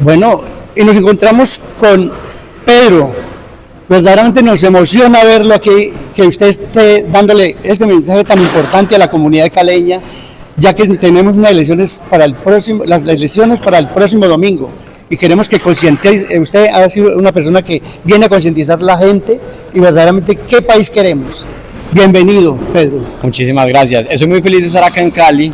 Bueno, y nos encontramos con Pedro. Verdaderamente nos emociona verlo aquí, que usted esté dándole este mensaje tan importante a la comunidad caleña, ya que tenemos las elecciones para el próximo domingo. Y queremos que concientice, usted ha sido una persona que viene a concientizar a la gente y verdaderamente qué país queremos. Bienvenido, Pedro. Muchísimas gracias. Estoy muy feliz de estar acá en Cali.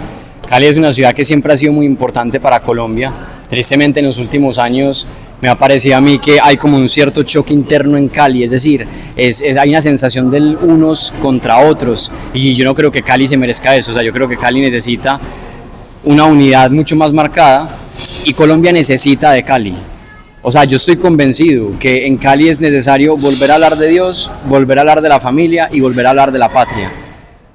Cali es una ciudad que siempre ha sido muy importante para Colombia. Tristemente en los últimos años me ha parecido a mí que hay como un cierto choque interno en Cali, es decir, hay una sensación de unos contra otros y yo no creo que Cali se merezca eso. O sea, yo creo que Cali necesita una unidad mucho más marcada y Colombia necesita de Cali. O sea, yo estoy convencido que en Cali es necesario volver a hablar de Dios, volver a hablar de la familia y volver a hablar de la patria.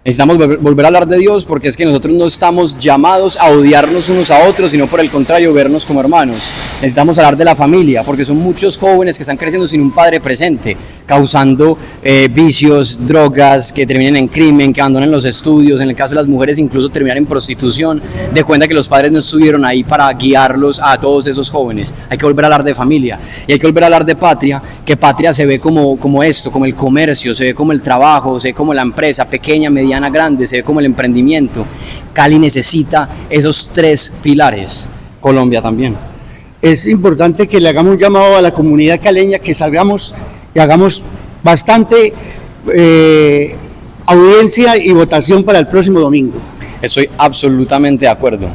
Necesitamos volver a hablar de Dios porque es que nosotros no estamos llamados a odiarnos unos a otros, sino por el contrario, vernos como hermanos. Necesitamos hablar de la familia porque son muchos jóvenes que están creciendo sin un padre presente, causando vicios, drogas, que terminen en crimen, que abandonen los estudios, en el caso de las mujeres incluso terminar en prostitución, de cuenta que los padres no estuvieron ahí para guiarlos a todos esos jóvenes. Hay que volver a hablar de familia y hay que volver a hablar de patria, que patria se ve como esto, como el comercio, se ve como el trabajo, se ve como la empresa pequeña, mediana, grande, se ve como el emprendimiento. Cali necesita esos tres pilares, Colombia también. Es importante que le hagamos un llamado a la comunidad caleña, que salgamos y hagamos bastante audiencia y votación para el próximo domingo. Estoy absolutamente de acuerdo.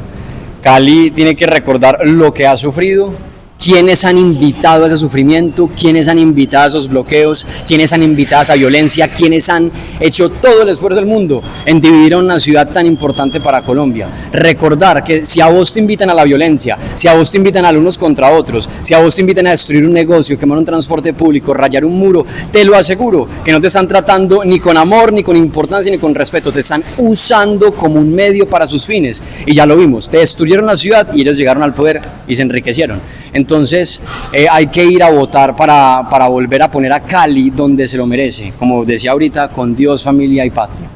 Cali tiene que recordar lo que ha sufrido, quiénes han invitado a ese sufrimiento, quiénes han invitado a esos bloqueos, quiénes han invitado a esa violencia, quiénes han hecho todo el esfuerzo del mundo en dividir a una ciudad tan importante para Colombia. Recordar que si a vos te invitan a la violencia, si a vos te invitan a unos contra otros, si a vos te invitan a destruir un negocio, quemar un transporte público, rayar un muro, te lo aseguro que no te están tratando ni con amor, ni con importancia, ni con respeto, te están usando como un medio para sus fines. Y ya lo vimos, te destruyeron la ciudad y ellos llegaron al poder y se enriquecieron. Entonces hay que ir a votar para volver a poner a Cali donde se lo merece, como decía ahorita, con Dios, familia y patria.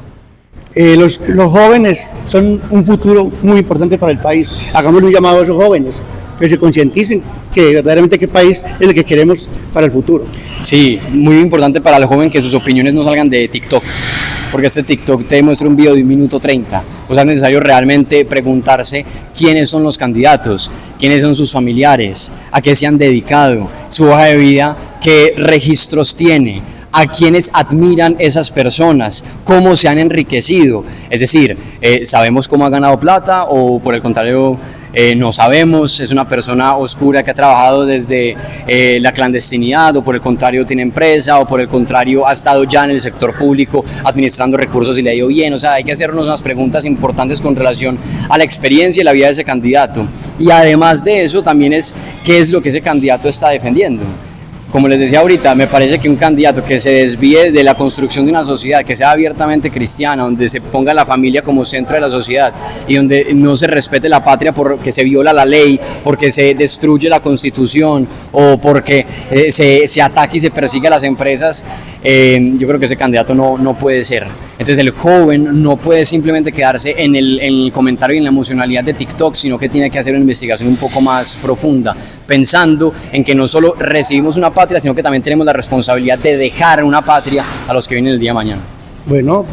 Los jóvenes son un futuro muy importante para el país. Hagamos un llamado a esos jóvenes, que se concienticen que verdaderamente qué país es el que queremos para el futuro. Sí, muy importante para el joven que sus opiniones no salgan de TikTok, porque este TikTok te muestra un video de 1 minuto 30. O sea, es necesario realmente preguntarse quiénes son los candidatos, quiénes son sus familiares, a qué se han dedicado, su hoja de vida, qué registros tiene, a quienes admiran esas personas, cómo se han enriquecido. Es decir, ¿sabemos cómo ha ganado plata o por el contrario no sabemos? Es una persona oscura que ha trabajado desde la clandestinidad o por el contrario tiene empresa o por el contrario ha estado ya en el sector público administrando recursos y le ha ido bien. O sea, hay que hacernos unas preguntas importantes con relación a la experiencia y la vida de ese candidato. Y además de eso también es qué es lo que ese candidato está defendiendo. Como les decía ahorita, me parece que un candidato que se desvíe de la construcción de una sociedad que sea abiertamente cristiana, donde se ponga la familia como centro de la sociedad y donde no se respete la patria porque se viola la ley, porque se destruye la constitución o porque se ataque y se persigue a las empresas, yo creo que ese candidato no puede ser. Entonces el joven no puede simplemente quedarse en el comentario y en la emocionalidad de TikTok, sino que tiene que hacer una investigación un poco más profunda, pensando en que no solo recibimos una patria, sino que también tenemos la responsabilidad de dejar una patria a los que vienen el día de mañana. Bueno,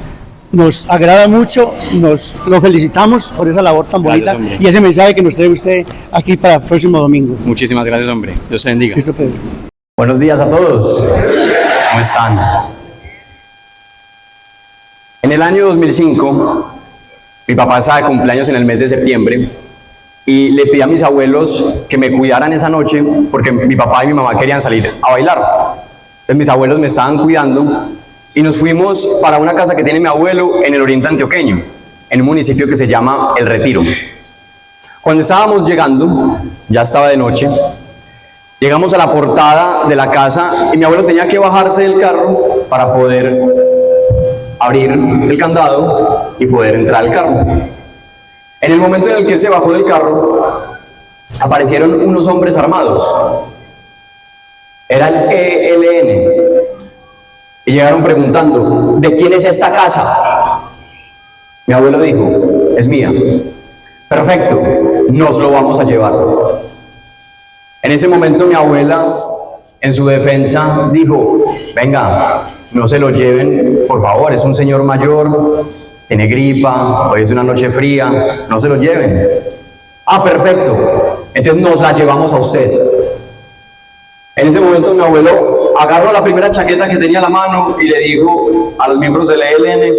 nos agrada mucho, lo felicitamos por esa labor tan bonita. Gracias, y ese mensaje que nos trae usted aquí para el próximo domingo. Muchísimas gracias, hombre. Dios te bendiga. Listo, Pedro. Buenos días a todos. ¿Cómo están? En el año 2005, mi papá estaba de cumpleaños en el mes de septiembre y le pedí a mis abuelos que me cuidaran esa noche porque mi papá y mi mamá querían salir a bailar. Entonces mis abuelos me estaban cuidando y nos fuimos para una casa que tiene mi abuelo en el oriente antioqueño, en un municipio que se llama El Retiro. Cuando estábamos llegando, ya estaba de noche, llegamos a la portada de la casa y mi abuelo tenía que bajarse del carro para poder abrir el candado y poder entrar al carro. En el momento en el que él se bajó del carro, aparecieron unos hombres armados. Era el ELN. Y llegaron preguntando, ¿de quién es esta casa? Mi abuelo dijo, es mía. Perfecto, nos lo vamos a llevar. En ese momento mi abuela, en su defensa, dijo, venga, no se lo lleven, por favor, es un señor mayor, tiene gripa, hoy es una noche fría, no se lo lleven. Ah, perfecto, entonces nos la llevamos a usted. En ese momento mi abuelo agarró la primera chaqueta que tenía a la mano y le dijo a los miembros del ELN,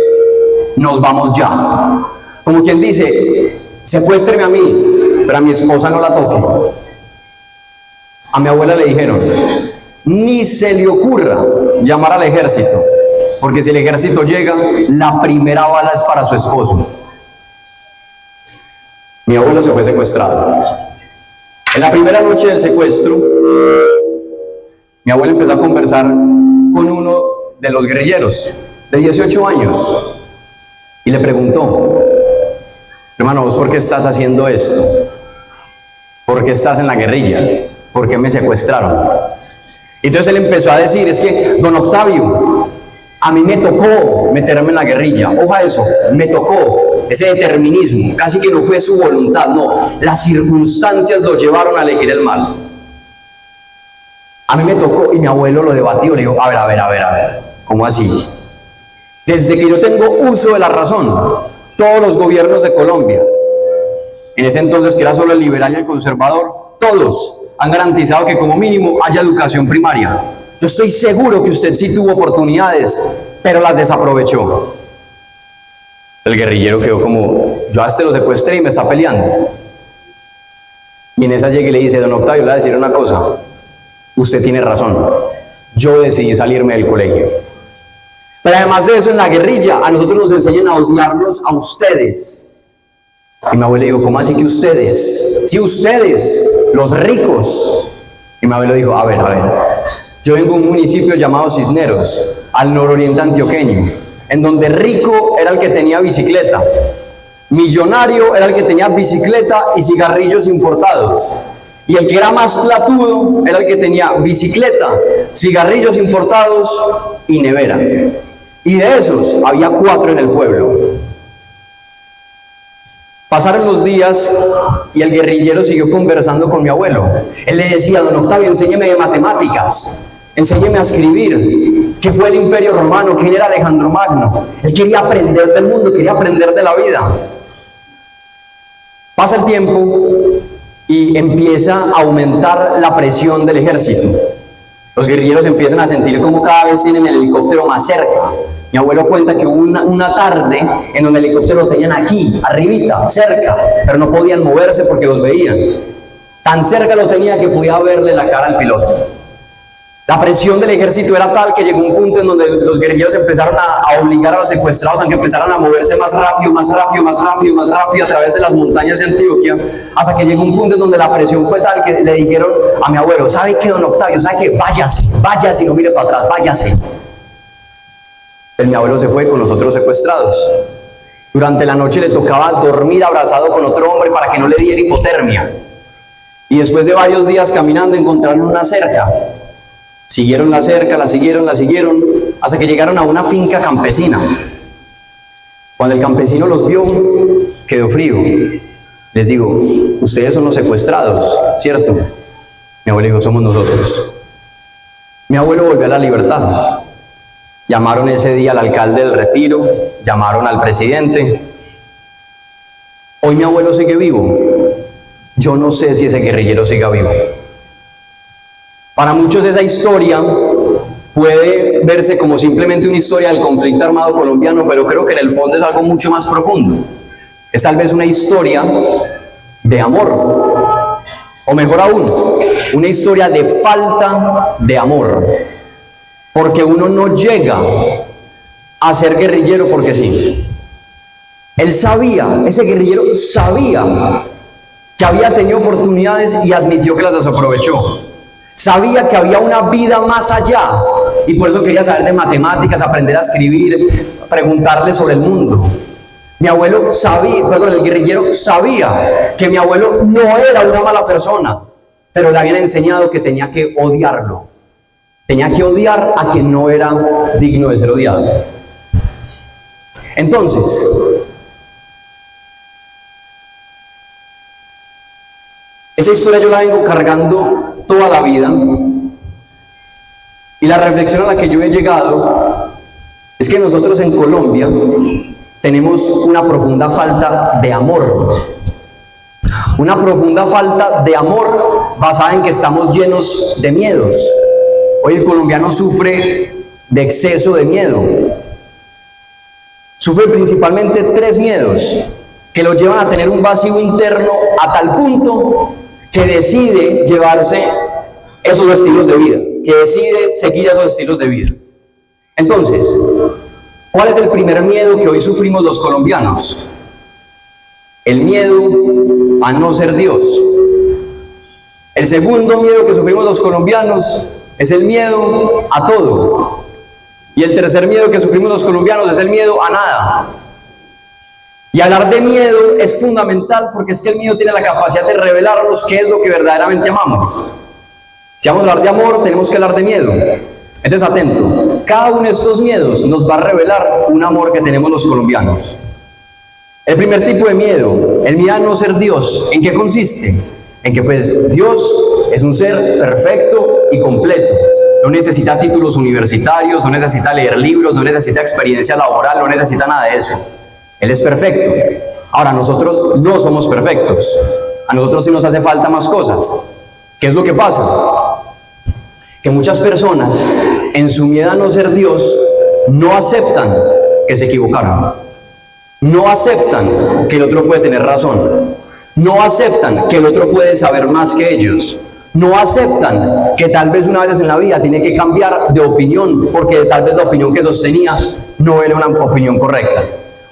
nos vamos ya. Como quien dice, secuéstreme a mí, pero a mi esposa no la toque. A mi abuela le dijeron, ni se le ocurra llamar al ejército, porque si el ejército llega, la primera bala es para su esposo. Mi abuelo se fue secuestrado. En la primera noche del secuestro, mi abuelo empezó a conversar con uno de los guerrilleros de 18 años y le preguntó, hermano, ¿vos por qué estás haciendo esto? ¿Por qué estás en la guerrilla? ¿Por qué me secuestraron? Entonces él empezó a decir, es que, don Octavio, a mí me tocó meterme en la guerrilla, oja eso, me tocó, ese determinismo, casi que no fue su voluntad, no, las circunstancias lo llevaron a elegir el mal. A mí me tocó, y mi abuelo lo debatió, le dijo, a ver, ¿cómo así? Desde que yo tengo uso de la razón, todos los gobiernos de Colombia, en ese entonces que era solo el liberal y el conservador, todos han garantizado que como mínimo haya educación primaria. Yo estoy seguro que usted sí tuvo oportunidades, pero las desaprovechó. El guerrillero quedó como, yo a este lo secuestré y me está peleando. Y en esa llega y le dice, don Octavio, le voy a decir una cosa, usted tiene razón, yo decidí salirme del colegio. Pero además de eso, en la guerrilla, a nosotros nos enseñan a odiarlos a ustedes. Y mi abuelo dijo, ¿cómo así que ustedes? Sí, ustedes, los ricos. Y mi abuelo dijo, a ver, yo vengo de un municipio llamado Cisneros, al nororiente antioqueño, en donde rico era el que tenía bicicleta, millonario era el que tenía bicicleta y cigarrillos importados, y el que era más platudo era el que tenía bicicleta, cigarrillos importados y nevera. Y de esos había 4 en el pueblo. Pasaron los días y el guerrillero siguió conversando con mi abuelo. Él le decía, don Octavio, enséñeme de matemáticas, enséñeme a escribir. ¿Qué fue el Imperio Romano? ¿Quién era Alejandro Magno? Él quería aprender del mundo, quería aprender de la vida. Pasa el tiempo y empieza a aumentar la presión del ejército. Los guerrilleros empiezan a sentir como cada vez tienen el helicóptero más cerca. Mi abuelo cuenta que hubo una tarde en donde el helicóptero lo tenían aquí, arribita, cerca, pero no podían moverse porque los veían. Tan cerca lo tenía que podía verle la cara al piloto. La presión del ejército era tal que llegó un punto en donde los guerrilleros empezaron a obligar a los secuestrados a que empezaran a moverse más rápido a través de las montañas de Antioquia, hasta que llegó un punto en donde la presión fue tal que le dijeron a mi abuelo, ¿sabe qué, don Octavio? ¿Sabe qué? Váyase y no mire para atrás, váyase. Mi abuelo se fue con los otros secuestrados. Durante la noche le tocaba dormir abrazado con otro hombre para que no le diera hipotermia. Y después de varios días caminando encontraron una cerca. Siguieron la cerca, la siguieron, hasta que llegaron a una finca campesina. Cuando el campesino los vio, quedó frío. Les digo, ustedes son los secuestrados, ¿cierto? Mi abuelo dijo, somos nosotros. Mi abuelo volvió a la libertad. Llamaron ese día al alcalde del Retiro, llamaron al presidente. Hoy mi abuelo sigue vivo. Yo no sé si ese guerrillero siga vivo. Para muchos esa historia puede verse como simplemente una historia del conflicto armado colombiano, pero creo que en el fondo es algo mucho más profundo. Es tal vez una historia de amor, o mejor aún, una historia de falta de amor. Porque uno no llega a ser guerrillero porque sí. Él sabía, ese guerrillero sabía que había tenido oportunidades y admitió que las desaprovechó. Sabía que había una vida más allá y por eso quería saber de matemáticas, aprender a escribir, preguntarle sobre el mundo. Mi abuelo sabía, el guerrillero sabía que mi abuelo no era una mala persona, pero le habían enseñado que tenía que odiarlo. Tenía que odiar a quien no era digno de ser odiado. Entonces, Esa historia yo la vengo cargando toda la vida, y la reflexión a la que yo he llegado es que nosotros en Colombia tenemos una profunda falta de amor. Una profunda falta de amor basada en que estamos llenos de miedos. Hoy el colombiano sufre de exceso de miedo. Sufre principalmente 3 miedos que lo llevan a tener un vacío interno a tal punto que decide llevarse esos estilos de vida, que decide seguir esos estilos de vida. Entonces, ¿cuál es el primer miedo que hoy sufrimos los colombianos? El miedo a no ser Dios. El segundo miedo que sufrimos los colombianos es el miedo a todo. Y el tercer miedo que sufrimos los colombianos es el miedo a nada. Y hablar de miedo es fundamental porque es que el miedo tiene la capacidad de revelarnos qué es lo que verdaderamente amamos. Si vamos a hablar de amor, tenemos que hablar de miedo. Entonces, atento, cada uno de estos miedos nos va a revelar un amor que tenemos los colombianos. El primer tipo de miedo, el miedo a no ser Dios, ¿en qué consiste? En que pues Dios es un ser perfecto y completo. No necesita títulos universitarios, no necesita leer libros, no necesita experiencia laboral, no necesita nada de eso. Él es perfecto. Ahora, nosotros no somos perfectos. A nosotros sí nos hace falta más cosas. ¿Qué es lo que pasa? Que muchas personas, en su miedo a no ser Dios, no aceptan que se equivocaron. No aceptan que el otro puede tener razón. No aceptan que el otro puede saber más que ellos. No aceptan que tal vez una vez en la vida tiene que cambiar de opinión, porque tal vez la opinión que sostenía no era una opinión correcta.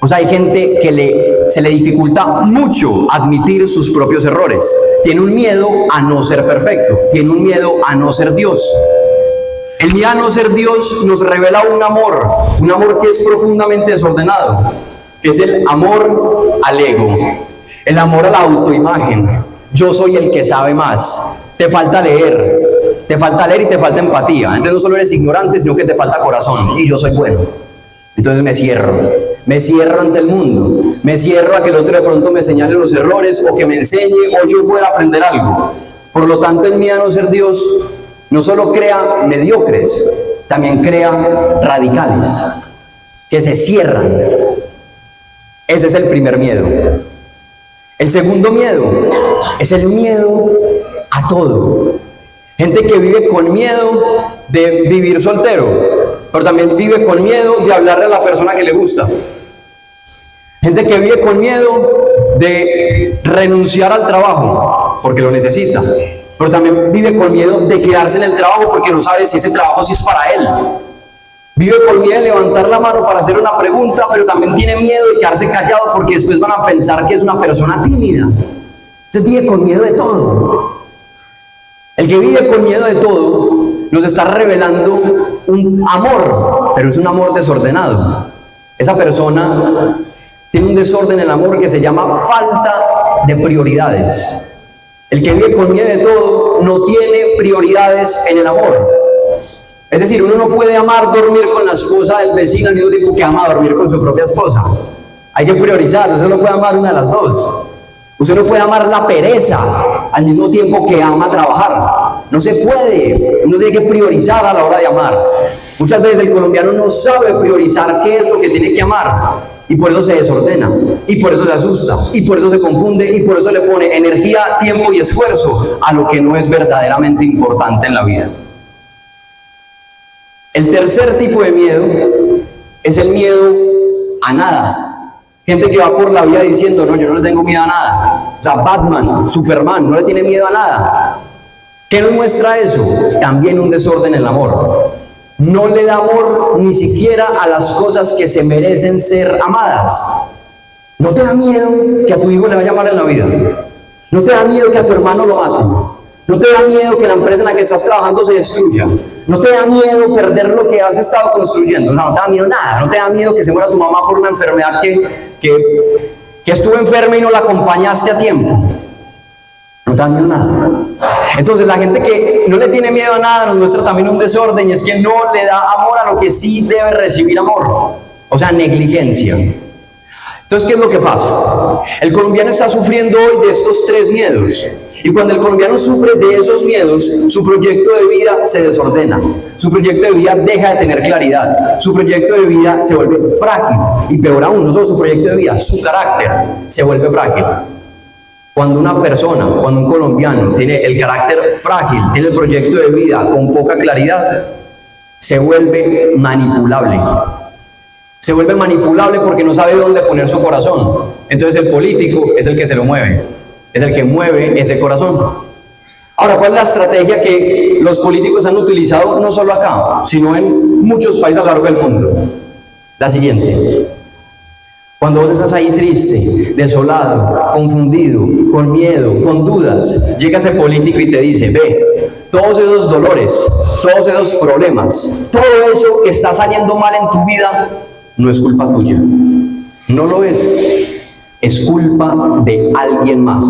O sea, hay gente que se le dificulta mucho admitir sus propios errores. Tiene un miedo a no ser perfecto. Tiene un miedo a no ser Dios. El miedo a no ser Dios nos revela un amor que es profundamente desordenado. Es el amor al ego, el amor a la autoimagen. Yo soy el que sabe más. Te falta leer y te falta empatía. Entonces no solo eres ignorante, sino que te falta corazón. Y yo soy bueno. Entonces me cierro ante el mundo, me cierro a que el otro de pronto me señale los errores o que me enseñe o yo pueda aprender algo. Por lo tanto, el miedo a no ser Dios no solo crea mediocres, también crea radicales, que se cierran. Ese es el primer miedo. El segundo miedo es el miedo a todo. Gente que vive con miedo de vivir soltero, pero también vive con miedo de hablarle a la persona que le gusta. Gente que vive con miedo de renunciar al trabajo porque lo necesita, pero también vive con miedo de quedarse en el trabajo porque no sabe si ese trabajo sí es para él. Vive con miedo de levantar la mano para hacer una pregunta, pero también tiene miedo de quedarse callado porque después van a pensar que es una persona tímida. Usted vive con miedo de todo. El que vive con miedo de todo nos está revelando un amor, pero es un amor desordenado. Esa persona tiene un desorden en el amor que se llama falta de prioridades. El que vive con miedo de todo no tiene prioridades en el amor. Es decir, uno no puede amar dormir con la esposa del vecino al mismo tiempo que ama dormir con su propia esposa. Hay que priorizar, usted no puede amar una de las dos. Usted no puede amar la pereza al mismo tiempo que ama trabajar. No se puede. Uno tiene que priorizar a la hora de amar. Muchas veces el colombiano no sabe priorizar qué es lo que tiene que amar. Y por eso se desordena. Y por eso se asusta. Y por eso se confunde. Y por eso le pone energía, tiempo y esfuerzo a lo que no es verdaderamente importante en la vida. El tercer tipo de miedo es el miedo a nada. Gente que va por la vida diciendo, no, yo no le tengo miedo a nada. O sea, Batman, Superman, no le tiene miedo a nada. ¿Qué nos muestra eso? También un desorden en el amor. No le da amor ni siquiera a las cosas que se merecen ser amadas. ¿No te da miedo que a tu hijo le vaya mal en la vida? ¿No te da miedo que a tu hermano lo maten? ¿No te da miedo que la empresa en la que estás trabajando se destruya? ¿No te da miedo perder lo que has estado construyendo? No te da miedo nada. ¿No te da miedo que se muera tu mamá por una enfermedad que estuvo enferma y no la acompañaste a tiempo? No te da miedo nada. Entonces la gente que no le tiene miedo a nada nos muestra también un desorden, y es que no le da amor a lo que sí debe recibir amor. O sea, negligencia. Entonces, ¿qué es lo que pasa? El colombiano está sufriendo hoy de estos 3 miedos. Y cuando el colombiano sufre de esos miedos, su proyecto de vida se desordena, su proyecto de vida deja de tener claridad, su proyecto de vida se vuelve frágil, y peor aún, no solo su proyecto de vida, su carácter se vuelve frágil. Cuando una persona, cuando un colombiano tiene el carácter frágil, tiene el proyecto de vida con poca claridad, se vuelve manipulable. Se vuelve manipulable porque no sabe dónde poner su corazón. Entonces el político es el que se lo mueve, es el que mueve ese corazón. Ahora, ¿cuál es la estrategia que los políticos han utilizado no solo acá, sino en muchos países a lo largo del mundo? La siguiente: cuando vos estás ahí triste, desolado, confundido, con miedo, con dudas, llega ese político y te dice: ve, todos esos dolores, todos esos problemas, todo eso que está saliendo mal en tu vida, no es culpa tuya, no lo es culpa de alguien más.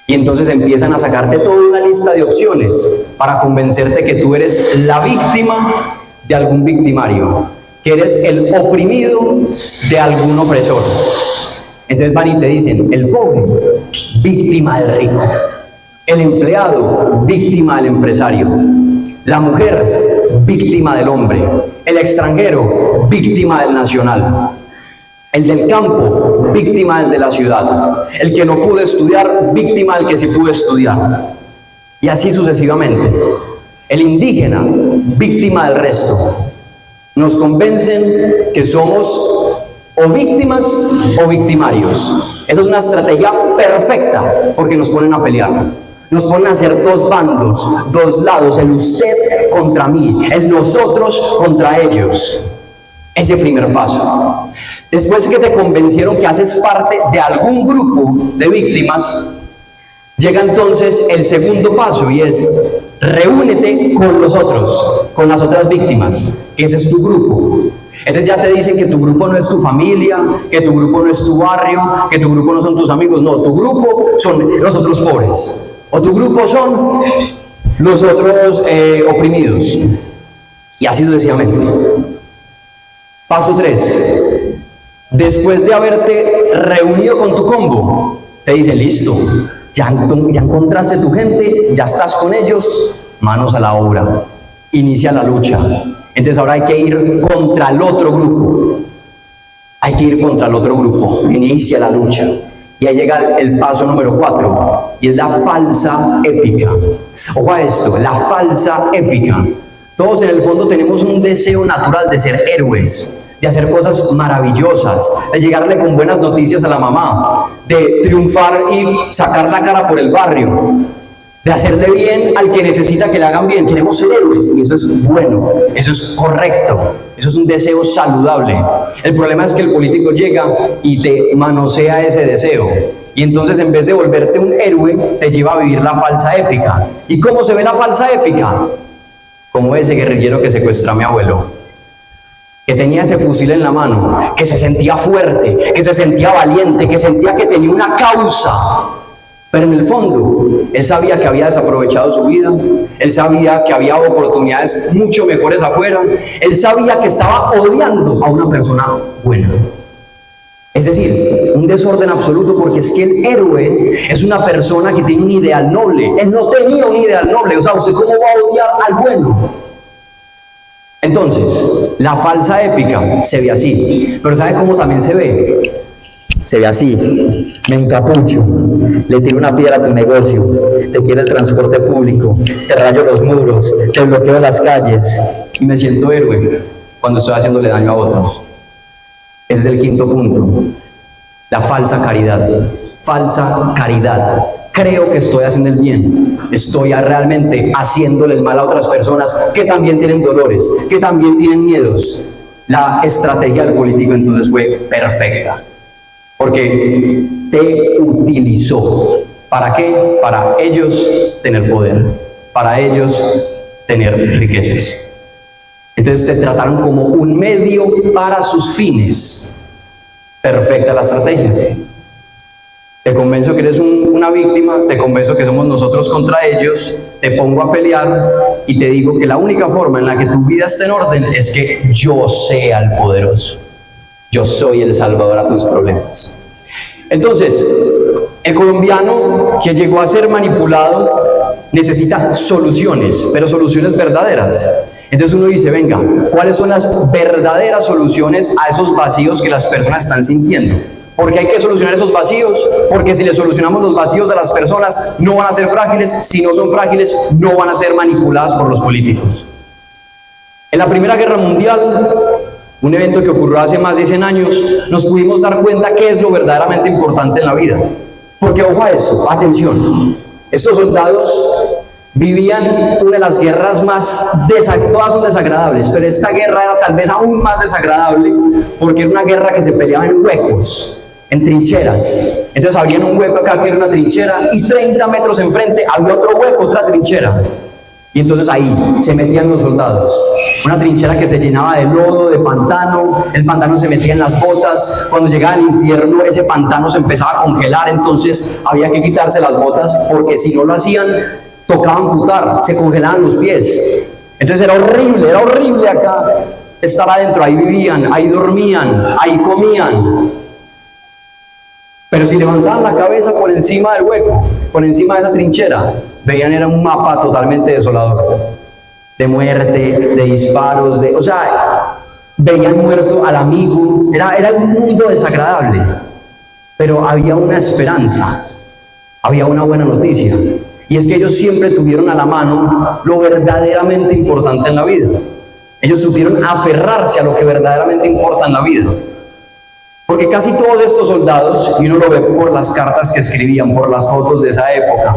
Y entonces empiezan a sacarte toda una lista de opciones para convencerte que tú eres la víctima de algún victimario, que eres el oprimido de algún opresor. Entonces van y te dicen: el pobre, víctima del rico; el empleado, víctima del empresario; la mujer, víctima del hombre; el extranjero, víctima del nacional; el del campo, víctima del de la ciudad; el que no pudo estudiar, víctima del que sí pudo estudiar. Y así sucesivamente. El indígena, víctima del resto. Nos convencen que somos o víctimas o victimarios. Esa es una estrategia perfecta, porque nos ponen a pelear. Nos ponen a hacer dos bandos, dos lados, el usted contra mí, el nosotros contra ellos. Ese primer paso. Después que te convencieron que haces parte de algún grupo de víctimas, llega entonces el segundo paso, y es: reúnete con los otros, con las otras víctimas, que ese es tu grupo. Entonces ya te dicen que tu grupo no es tu familia, que tu grupo no es tu barrio, que tu grupo no son tus amigos. No, tu grupo son los otros pobres, o tu grupo son los otros oprimidos, y así sucesivamente. Paso 3. Después de haberte reunido con tu combo, te dicen: listo, ya encontraste tu gente, ya estás con ellos, manos a la obra, inicia la lucha. Entonces ahora hay que ir contra el otro grupo, hay que ir contra el otro grupo, inicia la lucha. Y ahí llega el paso número 4, y es la falsa épica. Ojo a esto, la falsa épica. Todos en el fondo tenemos un deseo natural de ser héroes, de hacer cosas maravillosas, de llegarle con buenas noticias a la mamá, de triunfar y sacar la cara por el barrio, de hacerle bien al que necesita que le hagan bien. Queremos ser héroes, y eso es bueno, eso es correcto, eso es un deseo saludable. El problema es que el político llega y te manosea ese deseo, y entonces en vez de volverte un héroe, te lleva a vivir la falsa épica. ¿Y cómo se ve la falsa épica? Como ese guerrillero que secuestra a mi abuelo, que tenía ese fusil en la mano, que se sentía fuerte, que se sentía valiente, que sentía que tenía una causa, pero en el fondo él sabía que había desaprovechado su vida, él sabía que había oportunidades mucho mejores afuera, él sabía que estaba odiando a una persona buena. Es decir, un desorden absoluto, porque es que el héroe es una persona que tiene un ideal noble. Él no tenía un ideal noble. O sea, ¿usted cómo va a odiar al bueno? Entonces, la falsa épica se ve así. Pero ¿sabe cómo también se ve? Se ve así: me encapucho, le tiro una piedra a tu negocio, te quiero el transporte público, te rayo los muros, te bloqueo las calles, y me siento héroe cuando estoy haciéndole daño a otros. Ese es el quinto punto: la falsa caridad. Falsa caridad. Creo que estoy haciendo el bien, estoy realmente haciéndole el mal a otras personas que también tienen dolores, que también tienen miedos. La estrategia del político entonces fue perfecta, porque te utilizó. ¿Para qué? Para ellos tener poder, para ellos tener riquezas. Entonces te trataron como un medio para sus fines. Perfecta la estrategia. Te convenzo que eres una víctima, te convenzo que somos nosotros contra ellos, te pongo a pelear y te digo que la única forma en la que tu vida esté en orden es que yo sea el poderoso. Yo soy el salvador a tus problemas. Entonces, El colombiano que llegó a ser manipulado necesita soluciones, pero soluciones verdaderas. Entonces uno dice, venga, ¿cuáles son las verdaderas soluciones a esos vacíos que las personas están sintiendo? ¿Por qué hay que solucionar esos vacíos? Porque si le solucionamos los vacíos a las personas, no van a ser frágiles. Si no son frágiles, no van a ser manipuladas por los políticos. En la Primera Guerra Mundial, un evento que ocurrió hace más de 100 años, nos pudimos dar cuenta qué es lo verdaderamente importante en la vida. Porque, ojo a eso, atención, estos soldados vivían una de las guerras más todas son desagradables, pero esta guerra era tal vez aún más desagradable porque era una guerra que se peleaba en huecos, en trincheras. Entonces abrían un hueco acá que era una trinchera y 30 metros enfrente había otro hueco, otra trinchera. Y entonces ahí se metían los soldados. Una trinchera que se llenaba de lodo, de pantano, el pantano se metía en las botas, cuando llegaba el infierno ese pantano se empezaba a congelar, entonces había que quitarse las botas porque si no lo hacían, tocaba amputar, se congelaban los pies. Entonces era horrible acá estar adentro, ahí vivían, ahí dormían, ahí comían. Pero si levantaban la cabeza por encima del hueco, por encima de esa trinchera, veían era un mapa totalmente desolador, de muerte, de disparos, o sea, veían muerto al amigo, era un mundo desagradable, pero había una esperanza, había una buena noticia, y es que ellos siempre tuvieron a la mano lo verdaderamente importante en la vida. Ellos supieron aferrarse a lo que verdaderamente importa en la vida. Porque casi todos estos soldados, y uno lo ve por las cartas que escribían, por las fotos de esa época,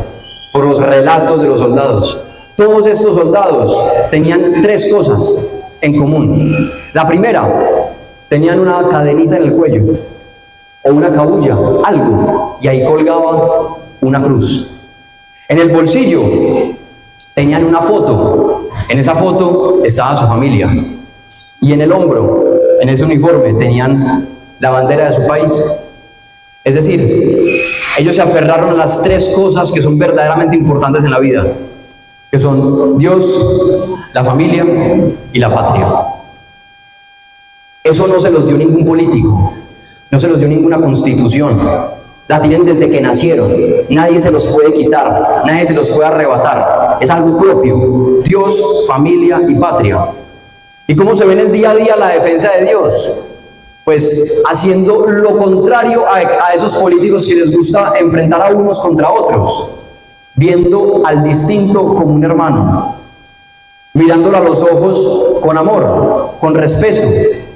por los relatos de los soldados, todos estos soldados tenían 3 cosas en común. La primera, tenían una cadenita en el cuello, o una cabulla, algo, y ahí colgaba una cruz. En el bolsillo tenían una foto, en esa foto estaba su familia, y en el hombro, en ese uniforme, tenían la bandera de su país. Es decir, ellos se aferraron a las 3 cosas que son verdaderamente importantes en la vida, que son Dios, la familia y la patria. Eso no se los dio ningún político, no se los dio ninguna constitución, la tienen desde que nacieron, nadie se los puede quitar, nadie se los puede arrebatar, es algo propio, Dios, familia y patria. ¿Y cómo se ve en el día a día la defensa de Dios? Pues haciendo lo contrario a esos políticos que les gusta enfrentar a unos contra otros, viendo al distinto como un hermano, mirándolo a los ojos con amor, con respeto.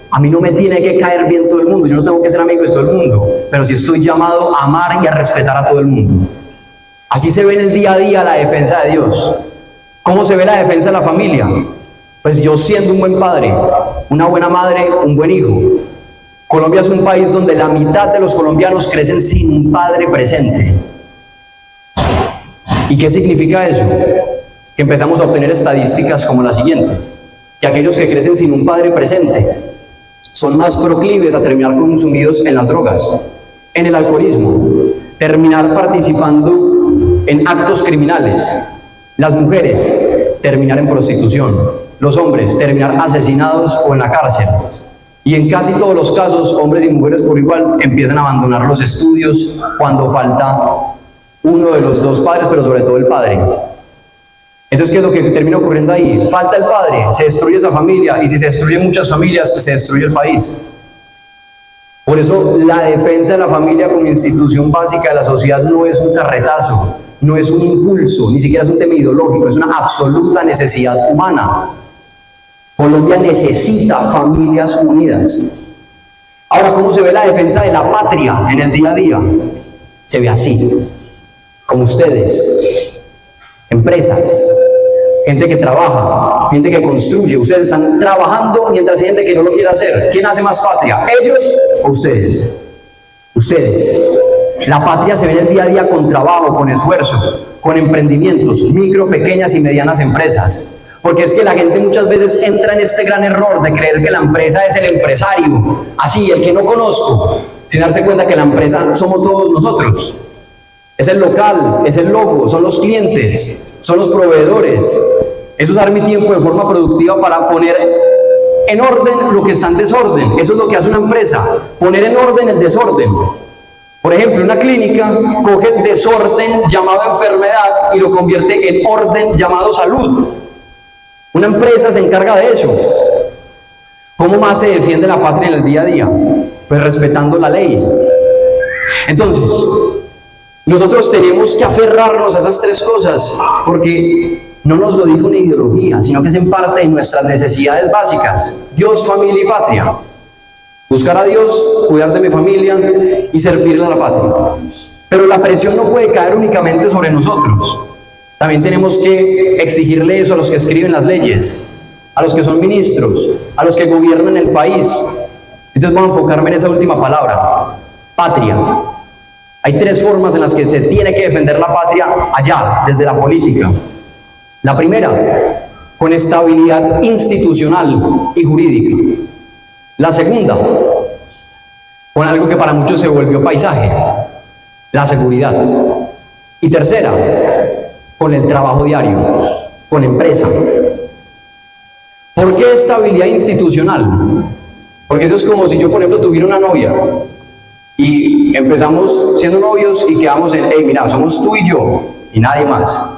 A mí no me tiene que caer bien todo el mundo, yo no tengo que ser amigo de todo el mundo, pero sí estoy llamado a amar y a respetar a todo el mundo. Así se ve en el día a día la defensa de Dios. ¿Cómo se ve la defensa de la familia? Pues yo siendo un buen padre, una buena madre, un buen hijo. Colombia es un país donde la mitad de los colombianos crecen sin un padre presente. ¿Y qué significa eso? Que empezamos a obtener estadísticas como las siguientes: que aquellos que crecen sin un padre presente son más proclives a terminar consumidos en las drogas, en el alcoholismo, terminar participando en actos criminales, las mujeres terminar en prostitución, los hombres terminar asesinados o en la cárcel. Y en casi todos los casos, hombres y mujeres por igual empiezan a abandonar los estudios cuando falta uno de los 2 padres, pero sobre todo el padre. Entonces, ¿qué es lo que termina ocurriendo ahí? Falta el padre, se destruye esa familia, y si se destruyen muchas familias, se destruye el país. Por eso, la defensa de la familia como institución básica de la sociedad no es un carretazo, no es un impulso, ni siquiera es un tema ideológico, es una absoluta necesidad humana. Colombia necesita familias unidas. Ahora, ¿cómo se ve la defensa de la patria en el día a día? Se ve así, como ustedes, empresas, gente que trabaja, gente que construye. Ustedes están trabajando mientras hay gente que no lo quiere hacer. ¿Quién hace más patria? ¿Ellos o ustedes? Ustedes. La patria se ve en el día a día con trabajo, con esfuerzo, con emprendimientos, micro, pequeñas y medianas empresas. Porque es que la gente muchas veces entra en este gran error de creer que la empresa es el empresario, así, el que no conozco, sin darse cuenta que la empresa somos todos nosotros. Es el local, es el logo, son los clientes, son los proveedores. Eso es usar mi tiempo de forma productiva para poner en orden lo que está en desorden. Eso es lo que hace una empresa, poner en orden el desorden. Por ejemplo, una clínica coge el desorden llamado enfermedad y lo convierte en orden llamado salud. Una empresa se encarga de eso. ¿Cómo más se defiende la patria en el día a día? Pues respetando la ley. Entonces, nosotros tenemos que aferrarnos a esas tres cosas, porque no nos lo dijo una ideología, sino que hacen parte de nuestras necesidades básicas: Dios, familia y patria. Buscar a Dios, cuidar de mi familia y servirle a la patria. Pero la presión no puede caer únicamente sobre nosotros. También tenemos que exigirle eso a los que escriben las leyes, a los que son ministros, a los que gobiernan el país. Entonces voy a enfocarme en esa última palabra: patria. Hay tres formas en las que se tiene que defender la patria allá, desde la política. La primera, con estabilidad institucional y jurídica. La segunda, con algo que para muchos se volvió paisaje: la seguridad. Y tercera, con el trabajo diario, con empresa. ¿Por qué estabilidad institucional? Porque eso es como si yo, por ejemplo, tuviera una novia y empezamos siendo novios y quedamos en: hey, mira, somos tú y yo y nadie más.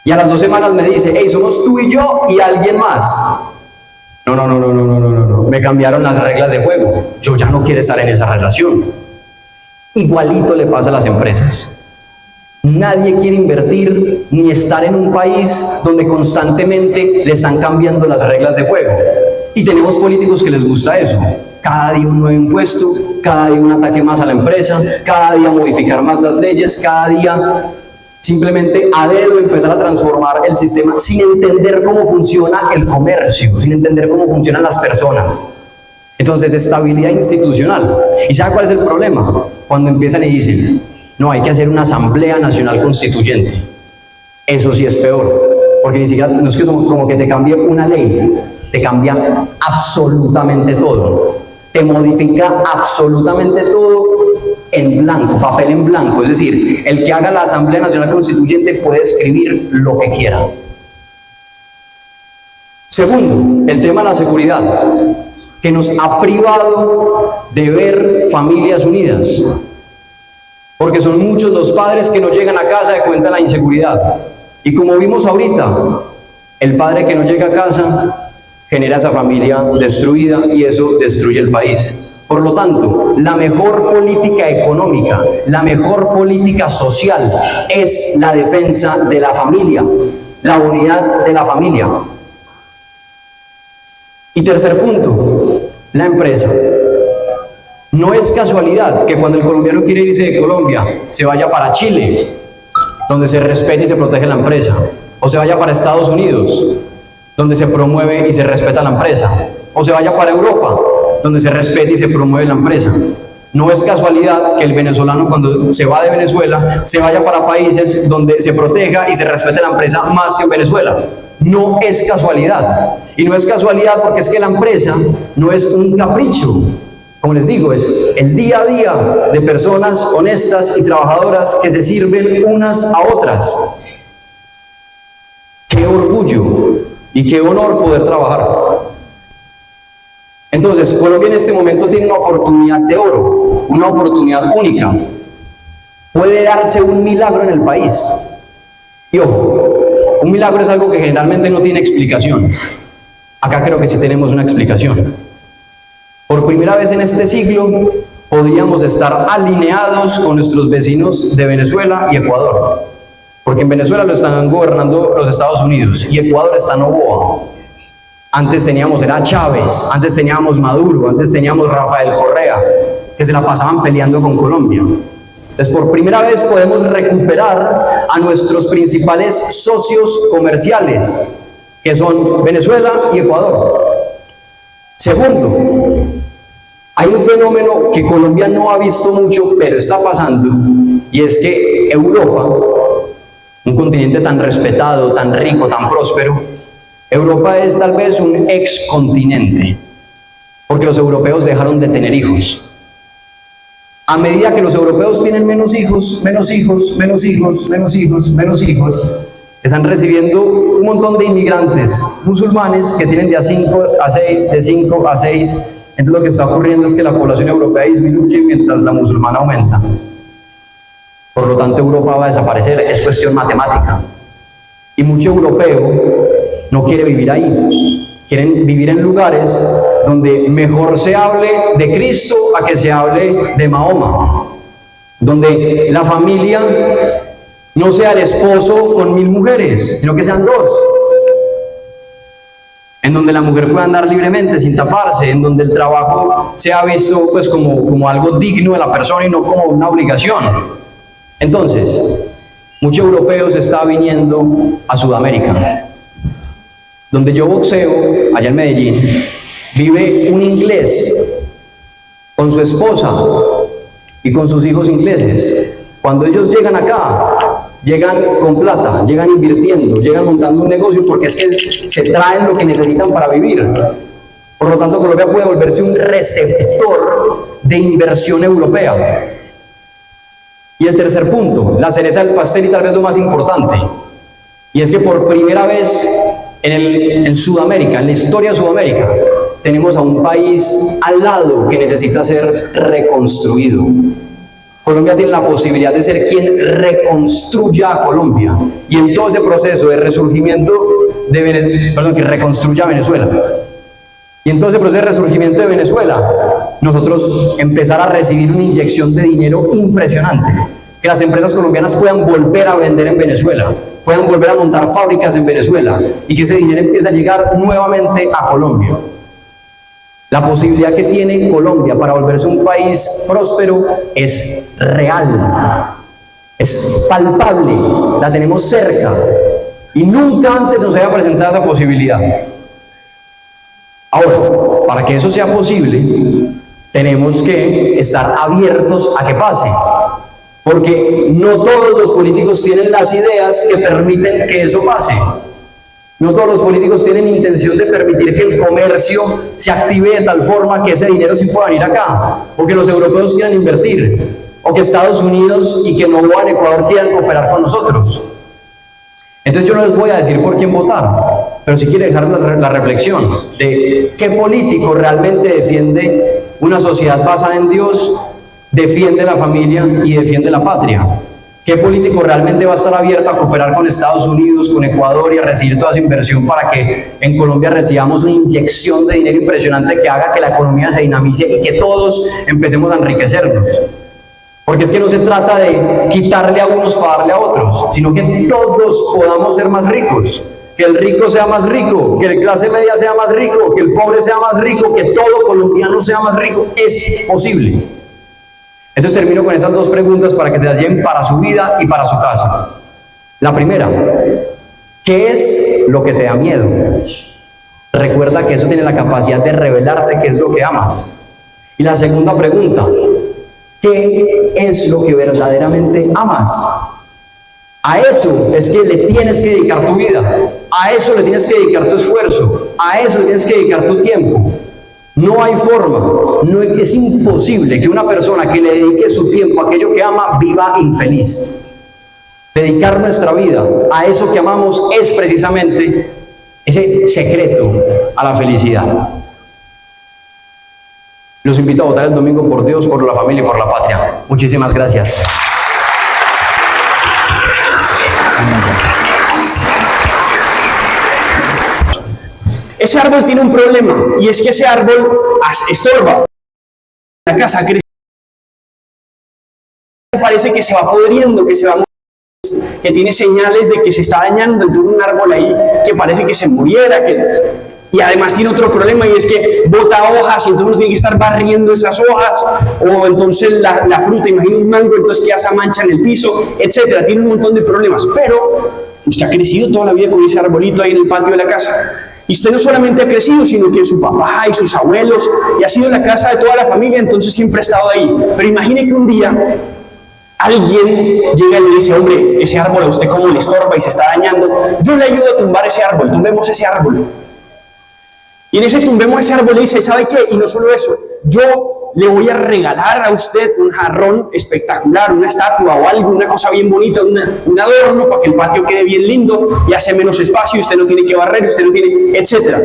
Y a las 2 semanas me dice: hey, somos tú y yo y alguien más. No. Me cambiaron las reglas de juego. Yo ya no quiero estar en esa relación. Igualito le pasa a las empresas. Nadie quiere invertir ni estar en un país donde constantemente le están cambiando las reglas de juego. Y tenemos políticos que les gusta eso. Cada día un nuevo impuesto, cada día un ataque más a la empresa, cada día modificar más las leyes, cada día simplemente a dedo empezar a transformar el sistema sin entender cómo funciona el comercio, sin entender cómo funcionan las personas. Entonces, estabilidad institucional. ¿Y sabe cuál es el problema? Cuando empiezan y dicen: no, hay que hacer una Asamblea Nacional Constituyente. Eso sí es peor, porque ni siquiera, no es que como que te cambie una ley, te cambia absolutamente todo. Te modifica absolutamente todo en blanco, papel en blanco. Es decir, el que haga la Asamblea Nacional Constituyente puede escribir lo que quiera. Segundo, el tema de la seguridad, que nos ha privado de ver familias unidas, porque son muchos los padres que no llegan a casa de cuenta de la inseguridad. Y como vimos ahorita, el padre que no llega a casa genera esa familia destruida y eso destruye el país. Por lo tanto, la mejor política económica, la mejor política social es la defensa de la familia, la unidad de la familia. Y tercer punto, la empresa. No es casualidad que cuando el colombiano quiere irse de Colombia, se vaya para Chile, donde se respeta y se protege la empresa, o se vaya para Estados Unidos, donde se promueve y se respeta la empresa, o se vaya para Europa, donde se respeta y se promueve la empresa. No es casualidad que el venezolano, cuando se va de Venezuela, se vaya para países donde se proteja y se respete la empresa más que en Venezuela. No es casualidad. Y no es casualidad porque es que la empresa no es un capricho. Como les digo, es el día a día de personas honestas y trabajadoras que se sirven unas a otras. Qué orgullo y qué honor poder trabajar. Entonces, Colombia en este momento tiene una oportunidad de oro, una oportunidad única. Puede darse un milagro en el país. Y ojo, un milagro es algo que generalmente no tiene explicación. Acá creo que sí tenemos una explicación. Por primera vez en este siglo, podríamos estar alineados con nuestros vecinos de Venezuela y Ecuador. Porque en Venezuela lo están gobernando los Estados Unidos y Ecuador está Noboa. Antes teníamos, era Chávez, antes teníamos Maduro, antes teníamos Rafael Correa, que se la pasaban peleando con Colombia. Entonces, por primera vez podemos recuperar a nuestros principales socios comerciales, que son Venezuela y Ecuador. Segundo, hay un fenómeno que Colombia no ha visto mucho, pero está pasando, y es que Europa, un continente tan respetado, tan rico, tan próspero, Europa es tal vez un ex-continente, porque los europeos dejaron de tener hijos. A medida que los europeos tienen menos hijos, están recibiendo un montón de inmigrantes musulmanes que tienen de a 5 a 6, de 5 a 6, Entonces lo que está ocurriendo es que la población europea disminuye mientras la musulmana aumenta. Por lo tanto, Europa va a desaparecer, es cuestión matemática. Y mucho europeo no quiere vivir ahí. Quieren vivir en lugares donde mejor se hable de Cristo a que se hable de Mahoma. Donde la familia no sea el esposo con 1000 mujeres, sino que sean 2. En donde la mujer pueda andar libremente, sin taparse, en donde el trabajo sea visto pues como algo digno de la persona y no como una obligación. Entonces, mucho europeo se está viniendo a Sudamérica. Donde yo boxeo, allá en Medellín, vive un inglés con su esposa y con sus hijos ingleses. Cuando ellos llegan acá, llegan con plata, llegan invirtiendo, llegan montando un negocio porque es que se traen lo que necesitan para vivir. Por lo tanto, Colombia puede volverse un receptor de inversión europea. Y el tercer punto, la cereza del pastel y tal vez lo más importante, y es que por primera vez en Sudamérica, en la historia de Sudamérica, tenemos a un país al lado que necesita ser reconstruido. Colombia tiene la posibilidad de ser quien reconstruya a Colombia y en todo ese proceso de resurgimiento que reconstruya a Venezuela. Y en todo ese proceso de resurgimiento de Venezuela, nosotros empezar a recibir una inyección de dinero impresionante, que las empresas colombianas puedan volver a vender en Venezuela, puedan volver a montar fábricas en Venezuela y que ese dinero empiece a llegar nuevamente a Colombia. La posibilidad que tiene Colombia para volverse un país próspero es real, es palpable, la tenemos cerca y nunca antes nos había presentado esa posibilidad. Ahora, para que eso sea posible, tenemos que estar abiertos a que pase, porque no todos los políticos tienen las ideas que permiten que eso pase. No todos los políticos tienen intención de permitir que el comercio se active de tal forma que ese dinero sí pueda venir acá, o que los europeos quieran invertir, o que Estados Unidos y que Novoa en Ecuador quieran cooperar con nosotros. Entonces yo no les voy a decir por quién votar, pero sí quiero dejar la reflexión de qué político realmente defiende una sociedad basada en Dios, defiende la familia y defiende la patria. ¿Qué político realmente va a estar abierto a cooperar con Estados Unidos, con Ecuador y a recibir toda esa inversión para que en Colombia recibamos una inyección de dinero impresionante que haga que la economía se dinamice y que todos empecemos a enriquecernos? Porque es que no se trata de quitarle a unos para darle a otros, sino que todos podamos ser más ricos, que el rico sea más rico, que el clase media sea más rico, que el pobre sea más rico, que todo colombiano sea más rico. Es posible. Entonces termino con esas 2 preguntas para que se las lleven para su vida y para su casa. La primera, ¿qué es lo que te da miedo? Recuerda que eso tiene la capacidad de revelarte qué es lo que amas. Y la segunda pregunta, ¿qué es lo que verdaderamente amas? A eso es que le tienes que dedicar tu vida, a eso le tienes que dedicar tu esfuerzo, a eso le tienes que dedicar tu tiempo. No hay forma, es imposible que una persona que le dedique su tiempo a aquello que ama viva infeliz. Dedicar nuestra vida a eso que amamos es precisamente ese secreto a la felicidad. Los invito a votar el domingo por Dios, por la familia y por la patria. Muchísimas gracias. Ese árbol tiene un problema, y es que ese árbol estorba. La casa crece, parece que se va podriendo, que se va muriendo, que tiene señales de que se está dañando. Entonces un árbol ahí que parece que se muriera, y además tiene otro problema, y es que bota hojas, y entonces uno tiene que estar barriendo esas hojas, o entonces la fruta, imagina un mango, entonces queda esa mancha en el piso, etcétera. Tiene un montón de problemas, pero usted ha crecido toda la vida con ese arbolito ahí en el patio de la casa. Y usted no solamente ha crecido, sino que su papá y sus abuelos, y ha sido la casa de toda la familia, entonces siempre ha estado ahí. Pero imagine que un día alguien llega y le dice: hombre, ese árbol a usted cómo le estorba y se está dañando, yo le ayudo a tumbar ese árbol, tumbemos ese árbol. Y en ese tumbemos ese árbol le dice: ¿sabe qué? Y no solo eso, yo le voy a regalar a usted un jarrón espectacular, una estatua o algo, una cosa bien bonita, un adorno para que el patio quede bien lindo y hace menos espacio, y usted no tiene que barrer, usted no tiene, etcétera.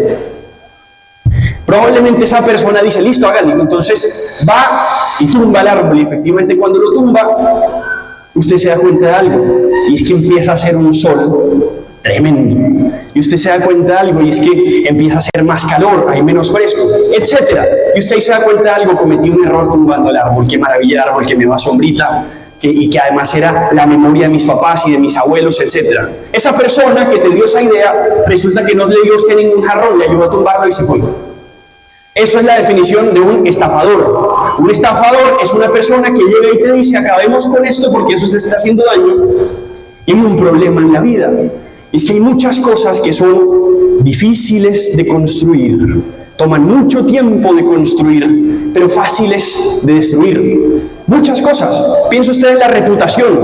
Probablemente esa persona dice, listo, hágale. Entonces va y tumba el árbol. Y efectivamente cuando lo tumba, usted se da cuenta de algo. Y es que empieza a hacer un sol tremendo. Y usted se da cuenta de algo y es que empieza a hacer más calor, hay menos fresco, etc. Y usted se da cuenta de algo, cometí un error tumbando el árbol, qué maravilla el árbol que me da sombrita, y que además era la memoria de mis papás y de mis abuelos, etc. Esa persona que te dio esa idea, resulta que no le dio a usted ningún jarrón, le ayudó a tumbarlo y se fue. Eso es la definición de un estafador. Un estafador es una persona que llega y te dice, acabemos con esto porque eso te está haciendo daño, y hay un problema en la vida. Es que hay muchas cosas que son difíciles de construir, toman mucho tiempo de construir, pero fáciles de destruir. Muchas cosas. Piensa usted en la reputación.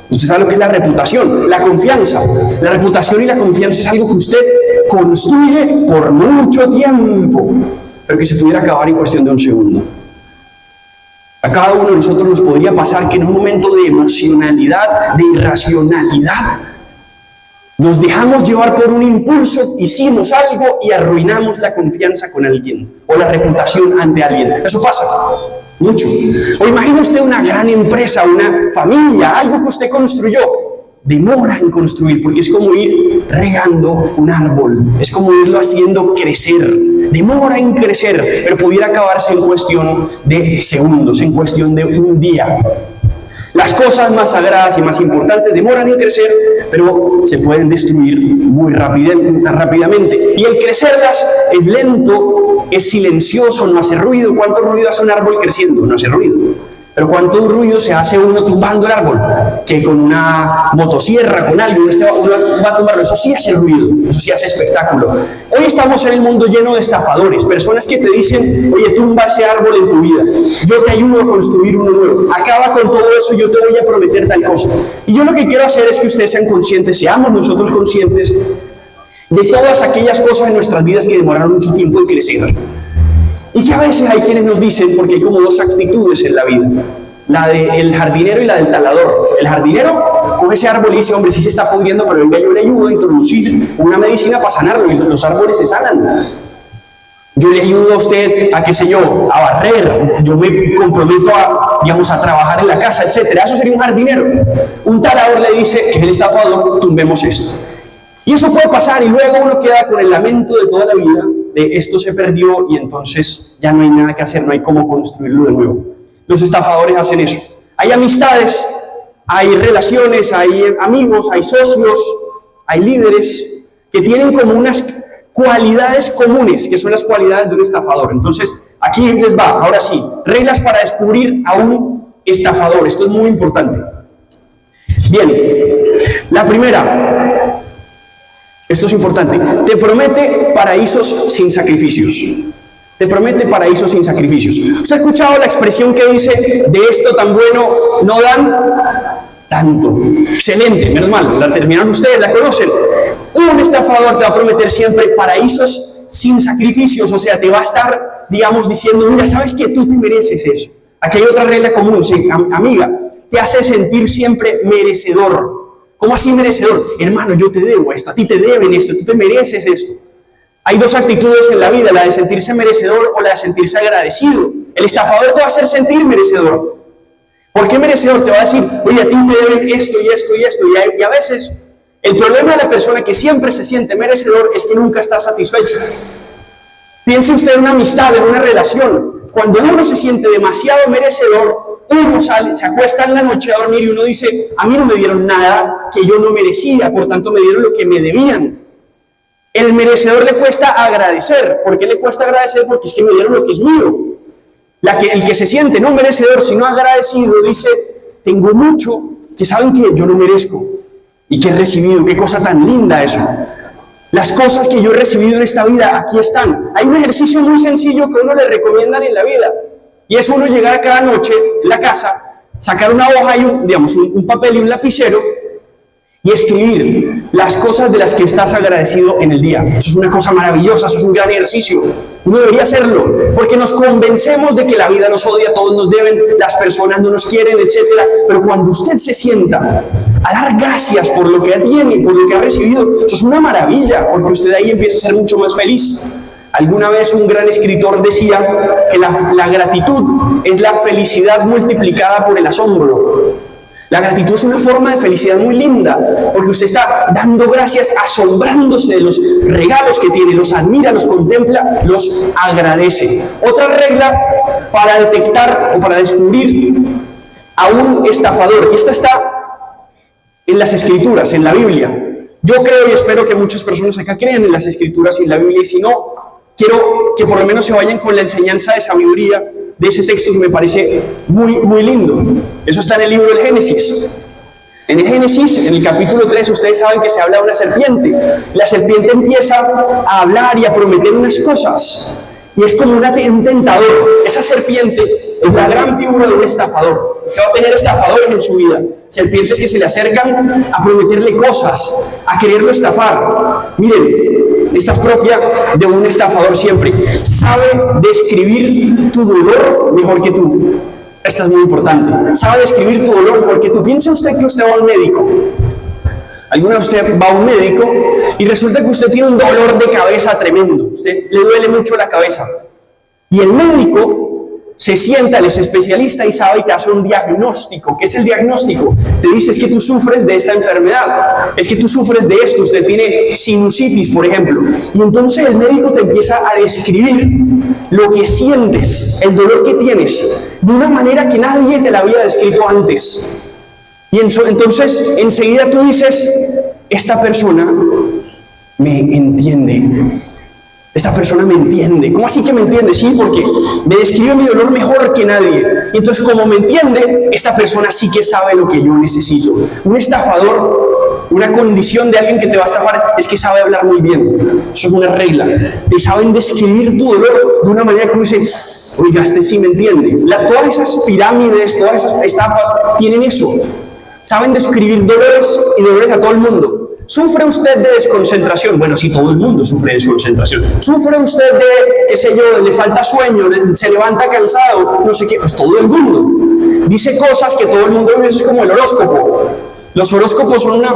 Usted sabe lo que es la reputación, la confianza. La reputación y la confianza es algo que usted construye por mucho tiempo, pero que se pudiera acabar en cuestión de un segundo. A cada uno de nosotros nos podría pasar que en un momento de emocionalidad, de irracionalidad, nos dejamos llevar por un impulso, hicimos algo y arruinamos la confianza con alguien o la reputación ante alguien. Eso pasa mucho. O imagina usted una gran empresa, una familia, algo que usted construyó. Demora en construir porque es como ir regando un árbol, es como irlo haciendo crecer. Demora en crecer, pero pudiera acabarse en cuestión de segundos, en cuestión de un día. Las cosas más sagradas y más importantes demoran en crecer, pero se pueden destruir muy rápidamente. Y el crecerlas es lento, es silencioso, no hace ruido. ¿Cuánto ruido hace un árbol creciendo? No hace ruido. Pero ¿cuánto ruido se hace uno tumbando el árbol? Que con una motosierra, con algo, uno va a tumbarlo. Eso sí hace ruido, eso sí hace espectáculo. Hoy estamos en el mundo lleno de estafadores, personas que te dicen, oye, tumba ese árbol en tu vida, yo te ayudo a construir uno nuevo, acaba con todo eso, yo te voy a prometer tal cosa. Y yo lo que quiero hacer es que ustedes sean conscientes, seamos nosotros conscientes de todas aquellas cosas en nuestras vidas que demoraron mucho tiempo en crecer. Y que a veces hay quienes nos dicen, porque hay como dos actitudes en la vida, la del jardinero y la del talador. El jardinero coge ese árbol y dice, hombre, sí se está pudriendo, pero venga, yo le ayudo a introducir una medicina para sanarlo, y los árboles se sanan. Yo le ayudo a usted a, qué sé yo, a barrer, yo me comprometo a, digamos, a trabajar en la casa, etc. Eso sería un jardinero. Un talador le dice, que es el estafador, tumbemos esto. Y eso puede pasar y luego uno queda con el lamento de toda la vida, de esto se perdió y entonces ya no hay nada que hacer, no hay cómo construirlo de nuevo. Los estafadores hacen eso. Hay amistades, hay relaciones, hay amigos, hay socios, hay líderes que tienen como unas cualidades comunes, que son las cualidades de un estafador. Entonces, aquí les va, ahora sí, reglas para descubrir a un estafador. Esto es muy importante. Bien, la primera, esto es importante, te promete paraísos sin sacrificios. Te promete paraísos sin sacrificios. ¿Usted ha escuchado la expresión que dice, de esto tan bueno no dan tanto? Excelente, menos mal, la terminaron ustedes, la conocen. Un estafador te va a prometer siempre paraísos sin sacrificios, o sea, te va a estar, digamos, diciendo, mira, ¿sabes qué? Tú te mereces eso. Aquí hay otra regla común, sí, amiga, te hace sentir siempre merecedor. ¿Cómo así merecedor? Hermano, yo te debo esto, a ti te deben esto, tú te mereces esto. Hay dos actitudes en la vida, la de sentirse merecedor o la de sentirse agradecido. El estafador te va a hacer sentir merecedor. ¿Por qué merecedor? Te va a decir, oye, a ti te deben esto y esto y esto. Y a veces, el problema de la persona que siempre se siente merecedor es que nunca está satisfecho. Piense usted en una amistad, en una relación. Cuando uno se siente demasiado merecedor, uno sale, se acuesta en la noche a dormir y uno dice, a mí no me dieron nada que yo no merecía, por tanto me dieron lo que me debían. El merecedor le cuesta agradecer. ¿Por qué le cuesta agradecer? Porque es que me dieron lo que es mío. El que se siente no merecedor, sino agradecido, dice, tengo mucho que saben que yo no merezco y que he recibido. Qué cosa tan linda eso. Las cosas que yo he recibido en esta vida, aquí están. Hay un ejercicio muy sencillo que uno le recomiendan en la vida, y es uno llegar a cada noche en la casa, sacar una hoja y un papel y un lapicero y escribir las cosas de las que estás agradecido en el día. Eso es una cosa maravillosa, eso es un gran ejercicio. Uno debería hacerlo, porque nos convencemos de que la vida nos odia, todos nos deben, las personas no nos quieren, etc. Pero cuando usted se sienta a dar gracias por lo que tiene, por lo que ha recibido, eso es una maravilla, porque usted ahí empieza a ser mucho más feliz. Alguna vez un gran escritor decía que la gratitud es la felicidad multiplicada por el asombro. La gratitud es una forma de felicidad muy linda, porque usted está dando gracias, asombrándose de los regalos que tiene, los admira, los contempla, los agradece. Otra regla para detectar o para descubrir a un estafador, y esta está en las Escrituras, en la Biblia. Yo creo y espero que muchas personas acá crean en las Escrituras y en la Biblia, y si no, quiero que por lo menos se vayan con la enseñanza de sabiduría de ese texto que me parece muy, muy lindo. Eso está en el libro del Génesis. En el Génesis, en el capítulo 3, ustedes saben que se habla de una serpiente. La serpiente empieza a hablar y a prometer unas cosas. Y es como un tentador. Esa serpiente es la gran figura de un estafador. Usted va a tener estafadores en su vida. Serpientes que se le acercan a prometerle cosas, a quererlo estafar. Miren, esta es propia de un estafador siempre. Sabe describir tu dolor mejor que tú. Esta es muy importante. Sabe describir tu dolor mejor que tú. Piensa usted que usted va a un médico. Alguna vez usted va a un médico y resulta que usted tiene un dolor de cabeza tremendo. Usted le duele mucho la cabeza. Y el médico se sienta, él es especialista y sabe y te hace un diagnóstico. ¿Qué es el diagnóstico? Te dice, es que tú sufres de esta enfermedad, es que tú sufres de esto, usted tiene sinusitis, por ejemplo. Y entonces el médico te empieza a describir lo que sientes, el dolor que tienes, de una manera que nadie te la había descrito antes. Y entonces enseguida tú dices, esta persona me entiende. Esta persona me entiende. ¿Cómo así que me entiende? Sí, porque me describe mi dolor mejor que nadie. Y entonces, como me entiende, esta persona sí que sabe lo que yo necesito. Un estafador, una condición de alguien que te va a estafar, es que sabe hablar muy bien. Eso es una regla. Te saben describir tu dolor de una manera como dice, oiga, este sí me entiende. Todas esas pirámides, todas esas estafas tienen eso. Saben describir dolores y dolores a todo el mundo. ¿Sufre usted de desconcentración? Bueno, sí, todo el mundo sufre de desconcentración. ¿Sufre usted de, qué sé yo, le falta sueño, se levanta cansado, no sé qué? Pues todo el mundo. Dice cosas que todo el mundo ve, eso es como el horóscopo. Los horóscopos son una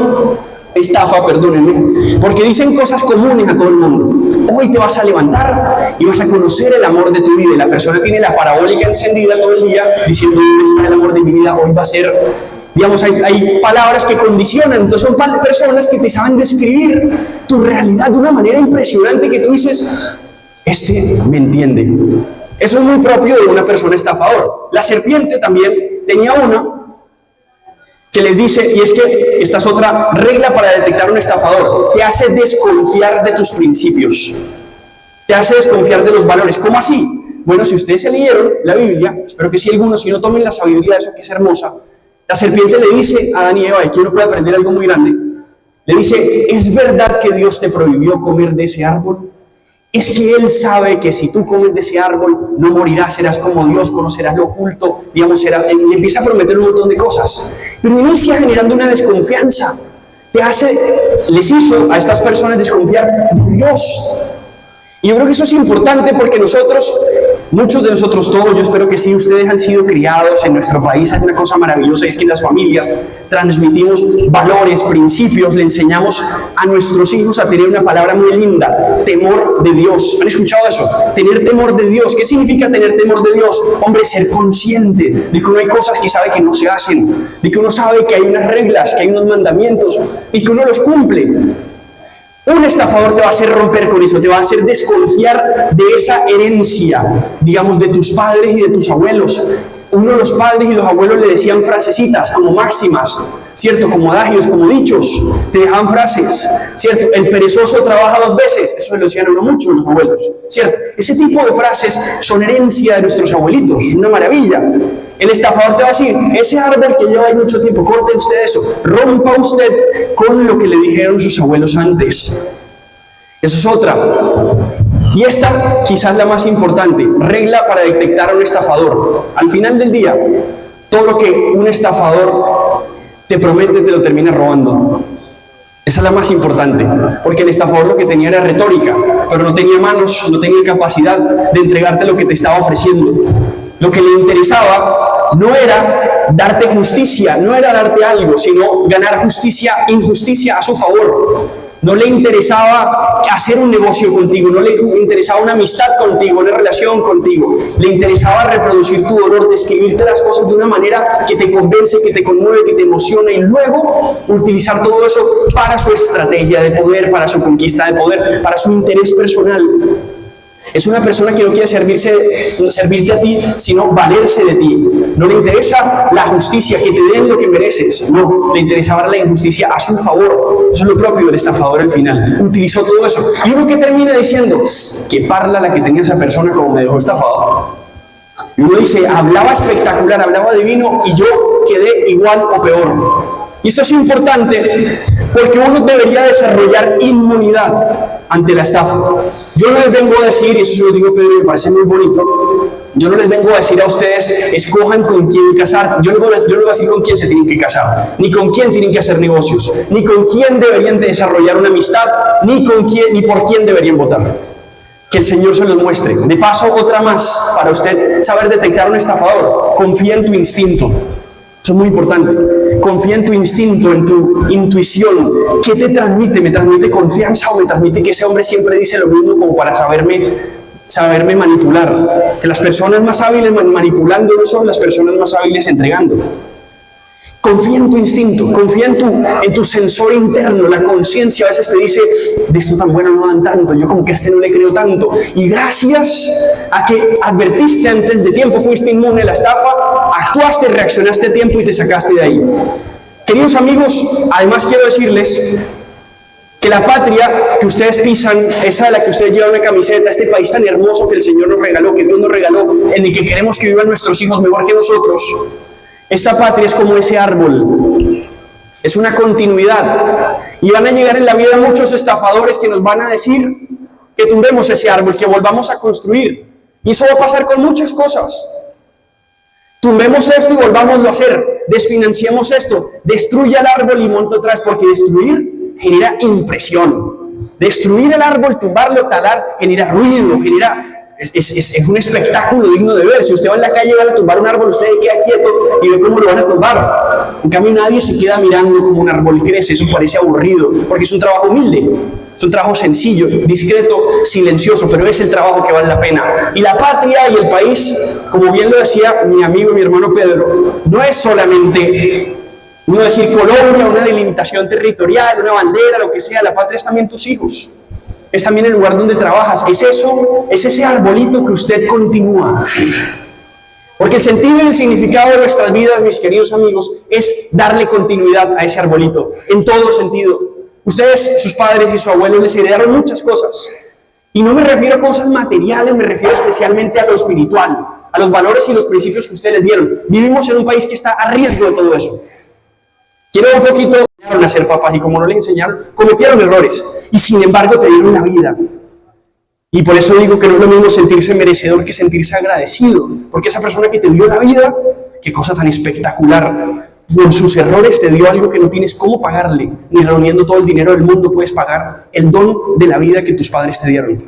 estafa, perdónenme, porque dicen cosas comunes a todo el mundo. Hoy te vas a levantar y vas a conocer el amor de tu vida. Y la persona tiene la parabólica encendida todo el día diciendo, ¿dónde está el amor de mi vida? Hoy va a ser... Digamos, hay palabras que condicionan, entonces son personas que te saben describir tu realidad de una manera impresionante que tú dices, este me entiende. Eso es muy propio de una persona estafador. La serpiente también tenía una que les dice, y es que esta es otra regla para detectar un estafador, te hace desconfiar de tus principios, te hace desconfiar de los valores. ¿Cómo así? Bueno, si ustedes se leyeron la Biblia, espero que sí algunos, si no tomen la sabiduría de eso que es hermosa. La serpiente le dice a Adán y Eva, y quiero puede aprender algo muy grande, le dice, ¿es verdad que Dios te prohibió comer de ese árbol? Es que Él sabe que si tú comes de ese árbol, no morirás, serás como Dios, conocerás lo oculto, digamos, le empieza a prometer un montón de cosas, pero inicia generando una desconfianza, les hizo a estas personas desconfiar de Dios. Y yo creo que eso es importante porque nosotros, muchos de nosotros todos, yo espero que sí, ustedes han sido criados en nuestro país, es una cosa maravillosa, es que en las familias transmitimos valores, principios, le enseñamos a nuestros hijos a tener una palabra muy linda, temor de Dios. ¿Han escuchado eso? Tener temor de Dios. ¿Qué significa tener temor de Dios? Hombre, ser consciente de que uno hay cosas que sabe que no se hacen, de que uno sabe que hay unas reglas, que hay unos mandamientos y que uno los cumple. Un estafador te va a hacer romper con eso, te va a hacer desconfiar de esa herencia, digamos, de tus padres y de tus abuelos. Uno de los padres y los abuelos le decían frasecitas, como máximas, ¿cierto? Como adagios, como dichos, te dejaban frases, ¿cierto? El perezoso trabaja 2 veces, eso lo decían uno mucho los abuelos, ¿cierto? Ese tipo de frases son herencia de nuestros abuelitos, una maravilla. El estafador te va a decir, ese árbol que lleva ahí mucho tiempo, corte usted eso, rompa usted con lo que le dijeron sus abuelos antes. Eso es otra. Y esta quizás la más importante, regla para detectar a un estafador. Al final del día, todo lo que un estafador te promete te lo termina robando. Esa es la más importante, porque el estafador lo que tenía era retórica, pero no tenía manos, no tenía capacidad de entregarte lo que te estaba ofreciendo. Lo que le interesaba no era darte justicia, no era darte algo, sino ganar injusticia a su favor. No le interesaba hacer un negocio contigo, no le interesaba una amistad contigo, una relación contigo. Le interesaba reproducir tu dolor, describirte las cosas de una manera que te convence, que te conmueve, que te emociona, y luego utilizar todo eso para su estrategia de poder, para su conquista de poder, para su interés personal. Es una persona que no quiere servirte a ti, sino valerse de ti. No le interesa la justicia, que te den lo que mereces. No, le interesaba la injusticia a su favor. Eso es lo propio del estafador al final. Utilizó todo eso. Y uno que termina diciendo, que parla la que tenía esa persona como me dejó estafado. Y uno dice, hablaba espectacular, hablaba divino, y yo quedé igual o peor. Y esto es importante porque uno debería desarrollar inmunidad ante la estafa. Yo no les vengo a decir, y eso se lo digo Pedro, me parece muy bonito, yo no les vengo a decir a ustedes, escojan con quién casar. Yo no voy a decir con quién se tienen que casar, ni con quién tienen que hacer negocios, ni con quién deberían de desarrollar una amistad, ni por quién deberían votar. Que el Señor se los muestre. De paso, otra más, para usted saber detectar un estafador. Confía en tu instinto. Eso es muy importante. Confía en tu instinto, en tu intuición. ¿Qué te transmite? ¿Me transmite confianza o me transmite que ese hombre siempre dice lo mismo como para saberme manipular? Que las personas más hábiles manipulando no son las personas más hábiles entregando. Confía en tu instinto, confía en tu sensor interno. La conciencia a veces te dice, de esto tan bueno no dan tanto, yo como que a este no le creo tanto. Y gracias a que advertiste antes de tiempo, fuiste inmune a la estafa, actuaste, reaccionaste a tiempo y te sacaste de ahí. Queridos amigos, además quiero decirles que la patria que ustedes pisan, esa de la que ustedes llevan una camiseta, este país tan hermoso que el Señor nos regaló, que Dios nos regaló, en el que queremos que vivan nuestros hijos mejor que nosotros, esta patria es como ese árbol, es una continuidad. Y van a llegar en la vida muchos estafadores que nos van a decir que tumbemos ese árbol, que volvamos a construir. Y eso va a pasar con muchas cosas. Tumbemos esto y volvámoslo a hacer. Desfinanciemos esto. Destruya el árbol y monta otra vez, porque destruir genera impresión. Destruir el árbol, tumbarlo, talar, genera ruido, es un espectáculo digno de ver. Si usted va en la calle y va a tumbar un árbol, usted queda quieto y ve cómo lo van a tumbar. En cambio, nadie se queda mirando cómo un árbol crece. Eso parece aburrido, porque es un trabajo humilde, es un trabajo sencillo, discreto, silencioso, pero es el trabajo que vale la pena. Y la patria y el país, como bien lo decía mi amigo y mi hermano Pedro, no es solamente uno decir Colombia, una delimitación territorial, una bandera, lo que sea. La patria es también tus hijos. Es también el lugar donde trabajas. Es eso, es ese arbolito que usted continúa. Porque el sentido y el significado de nuestras vidas, mis queridos amigos, es darle continuidad a ese arbolito, en todo sentido. Ustedes, sus padres y sus abuelos, les heredaron muchas cosas. Y no me refiero a cosas materiales, me refiero especialmente a lo espiritual, a los valores y los principios que ustedes les dieron. Vivimos en un país que está a riesgo de todo eso. Quiero un poquito a ser papás, y como no les enseñaron, cometieron errores y sin embargo te dieron la vida. Y por eso digo que no es lo mismo sentirse merecedor que sentirse agradecido, porque esa persona que te dio la vida, qué cosa tan espectacular, con sus errores te dio algo que no tienes cómo pagarle, ni reuniendo todo el dinero del mundo puedes pagar el don de la vida que tus padres te dieron.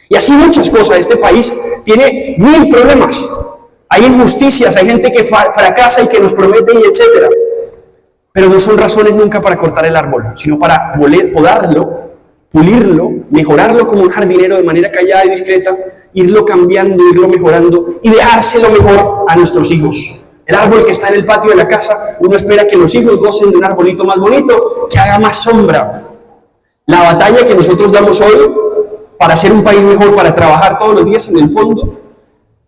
Y así muchas cosas. Este país tiene 1000 problemas, hay injusticias, hay gente que fracasa y que nos promete y etcétera. Pero no son razones nunca para cortar el árbol, sino para podarlo, pulirlo, mejorarlo como un jardinero de manera callada y discreta, irlo cambiando, irlo mejorando y dejárselo mejor a nuestros hijos. El árbol que está en el patio de la casa, uno espera que los hijos gocen de un arbolito más bonito, que haga más sombra. La batalla que nosotros damos hoy para hacer un país mejor, para trabajar todos los días en el fondo,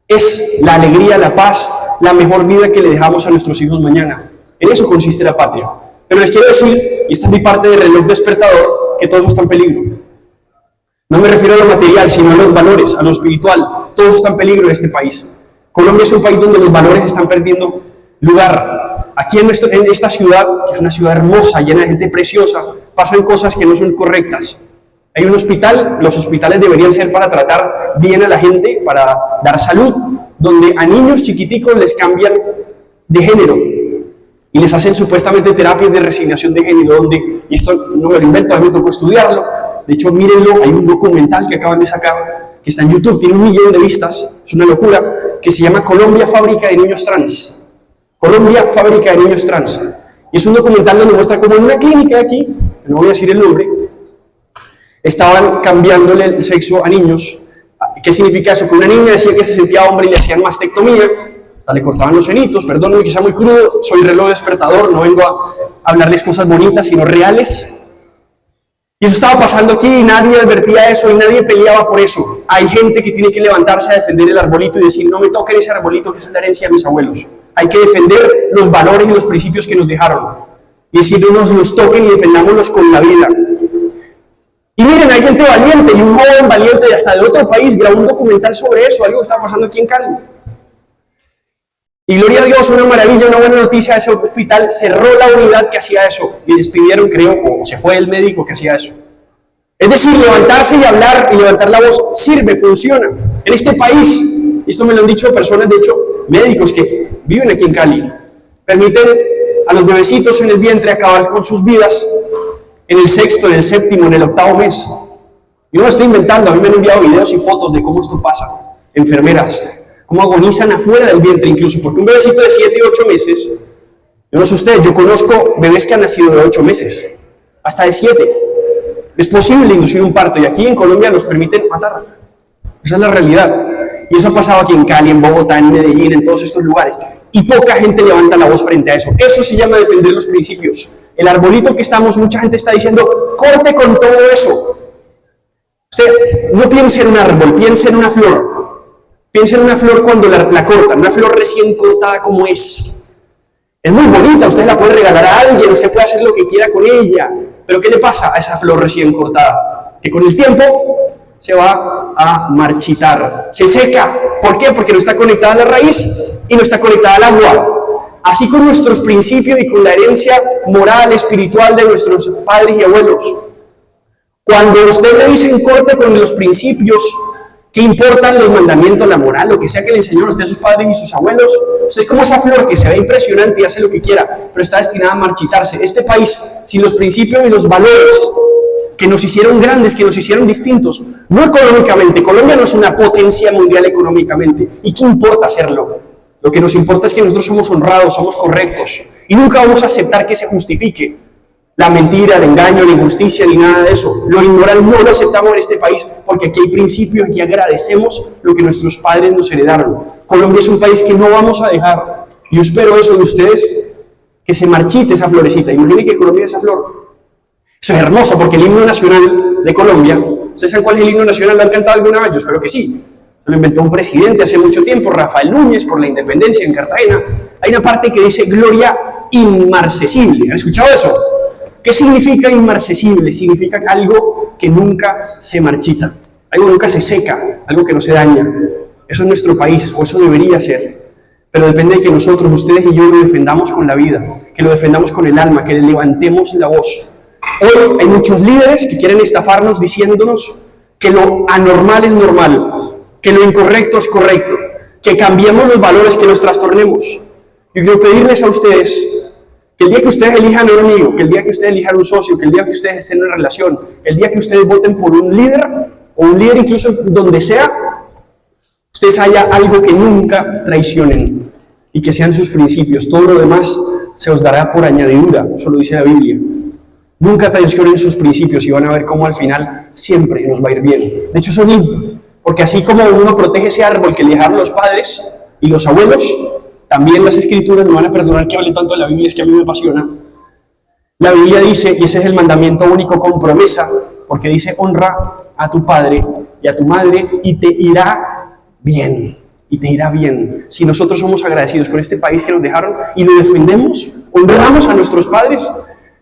es la alegría, la paz, la mejor vida que le dejamos a nuestros hijos mañana. En eso consiste la patria. Pero les quiero decir, y esta es mi parte de reloj despertador, que todo eso está en peligro. No me refiero a lo material, sino a los valores, a lo espiritual. Todo eso está en peligro en este país. Colombia es un país donde los valores están perdiendo lugar. Aquí en esta ciudad, que es una ciudad hermosa, llena de gente preciosa, pasan cosas que no son correctas. Hay un hospital, los hospitales deberían ser para tratar bien a la gente, para dar salud, donde a niños chiquiticos les cambian de género y les hacen supuestamente terapias de resignación de género, donde, y esto no me lo invento, a mí me tocó estudiarlo, de hecho mírenlo, hay un documental que acaban de sacar, que está en YouTube, tiene 1 millón de vistas, es una locura, que se llama Colombia, Fábrica de Niños Trans. Colombia, Fábrica de Niños Trans. Y es un documental donde muestra como en una clínica aquí, no voy a decir el nombre, estaban cambiándole el sexo a niños. ¿Qué significa eso? Que una niña decía que se sentía hombre y le hacían mastectomía, o sea, le cortaban los senitos. Perdónenme que sea muy crudo, soy reloj despertador, no vengo a hablarles cosas bonitas, sino reales. Y eso estaba pasando aquí y nadie advertía eso y nadie peleaba por eso. Hay gente que tiene que levantarse a defender el arbolito y decir, no me toquen ese arbolito que es la herencia de mis abuelos. Hay que defender los valores y los principios que nos dejaron. Y decir, no nos toquen y defendámoslos con la vida. Y miren, hay gente valiente y un joven valiente de hasta de otro país grabó un documental sobre eso, algo que estaba pasando aquí en Cali. Y gloria a Dios, una maravilla, una buena noticia, ese hospital cerró la unidad que hacía eso y despidieron, creo, o se fue el médico que hacía eso. Es decir, levantarse y hablar y levantar la voz sirve, funciona. En este país, y esto me lo han dicho personas, de hecho, médicos que viven aquí en Cali, permiten a los bebecitos en el vientre acabar con sus vidas en el sexto, en el séptimo, en el octavo mes. Yo no lo estoy inventando, a mí me han enviado videos y fotos de cómo esto pasa. Enfermeras, cómo agonizan afuera del vientre incluso, porque un bebecito de 7 y 8 meses, yo no sé ustedes, yo conozco bebés que han nacido de 8 meses, hasta de 7. Es posible inducir un parto y aquí en Colombia nos permiten matar. Esa es la realidad. Y eso ha pasado aquí en Cali, en Bogotá, en Medellín, en todos estos lugares. Y poca gente levanta la voz frente a eso. Eso se llama defender los principios. El arbolito que estamos, mucha gente está diciendo, corte con todo eso. Usted no piense en un árbol, piense en una flor. Piense en una flor cuando la cortan, una flor recién cortada como es. Es muy bonita, usted la puede regalar a alguien, usted puede hacer lo que quiera con ella. Pero ¿qué le pasa a esa flor recién cortada? Que con el tiempo se va a marchitar, se seca. ¿Por qué? Porque no está conectada a la raíz y no está conectada al agua. Así con nuestros principios y con la herencia moral, espiritual de nuestros padres y abuelos. Cuando usted le dicen corte con los principios, ¿qué importan los mandamientos, la moral, lo que sea que le enseñaron a usted a sus padres y sus abuelos? Usted es como esa flor que se ve impresionante y hace lo que quiera, pero está destinada a marchitarse. Este país, sin los principios y los valores que nos hicieron grandes, que nos hicieron distintos, no económicamente, Colombia no es una potencia mundial económicamente, ¿y qué importa hacerlo? Lo que nos importa es que nosotros somos honrados, somos correctos, y nunca vamos a aceptar que se justifique la mentira, el engaño, la injusticia, ni nada de eso. Lo inmoral no lo aceptamos en este país, porque aquí hay principios, aquí agradecemos lo que nuestros padres nos heredaron. Colombia es un país que no vamos a dejar, y yo espero eso de ustedes, que se marchite esa florecita. Imaginen que Colombia es esa flor. Eso es hermoso, porque el himno nacional de Colombia, ¿ustedes saben cuál es el himno nacional? ¿Lo han cantado alguna vez? Yo espero que sí. Lo inventó un presidente hace mucho tiempo, Rafael Núñez, por la independencia en Cartagena. Hay una parte que dice gloria inmarcesible. ¿Han escuchado eso? ¿Qué significa inmarcesible? Significa algo que nunca se marchita, algo que nunca se seca, algo que no se daña. Eso es nuestro país, o eso debería ser. Pero depende de que nosotros, ustedes y yo, lo defendamos con la vida, que lo defendamos con el alma, que le levantemos la voz. Hoy hay muchos líderes que quieren estafarnos diciéndonos que lo anormal es normal, que lo incorrecto es correcto, que cambiemos los valores, que los trastornemos. Yo quiero pedirles a ustedes que el día que ustedes elijan a un amigo, que el día que ustedes elijan un socio, que el día que ustedes estén en una relación, que el día que ustedes voten por un líder, o un líder incluso donde sea, ustedes haya algo que nunca traicionen y que sean sus principios. Todo lo demás se os dará por añadidura, eso lo dice la Biblia. Nunca traicionen sus principios y van a ver cómo al final siempre nos va a ir bien. De hecho, eso es lindo, porque así como uno protege ese árbol que le dejaron los padres y los abuelos, también las escrituras me van a perdonar que hable tanto de la Biblia, es que a mí me apasiona. La Biblia dice, y ese es el mandamiento único con promesa, porque dice, honra a tu padre y a tu madre y te irá bien. Y te irá bien. Si nosotros somos agradecidos con este país que nos dejaron y lo defendemos, honramos a nuestros padres,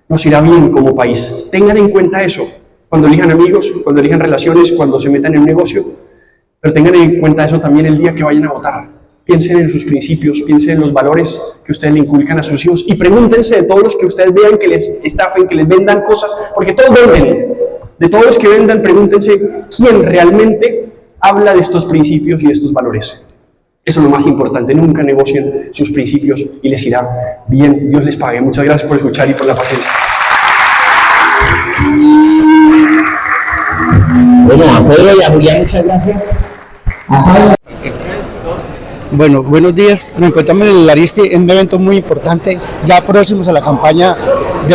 nos irá bien como país. Tengan en cuenta eso cuando elijan amigos, cuando elijan relaciones, cuando se metan en un negocio, pero tengan en cuenta eso también el día que vayan a votar. Piensen en sus principios, piensen en los valores que ustedes le inculcan a sus hijos y pregúntense de todos los que ustedes vean que les estafen, que les vendan cosas, porque todos venden. De todos los que vendan, pregúntense quién realmente habla de estos principios y de estos valores. Eso es lo más importante, nunca negocien sus principios y les irá bien. Dios les pague. Muchas gracias por escuchar y por la paciencia. Bueno, a Pedro y a Julián, muchas gracias. A Pablo. Bueno, buenos días. Nos encontramos en el Ariste, en un evento muy importante, ya próximos a la campaña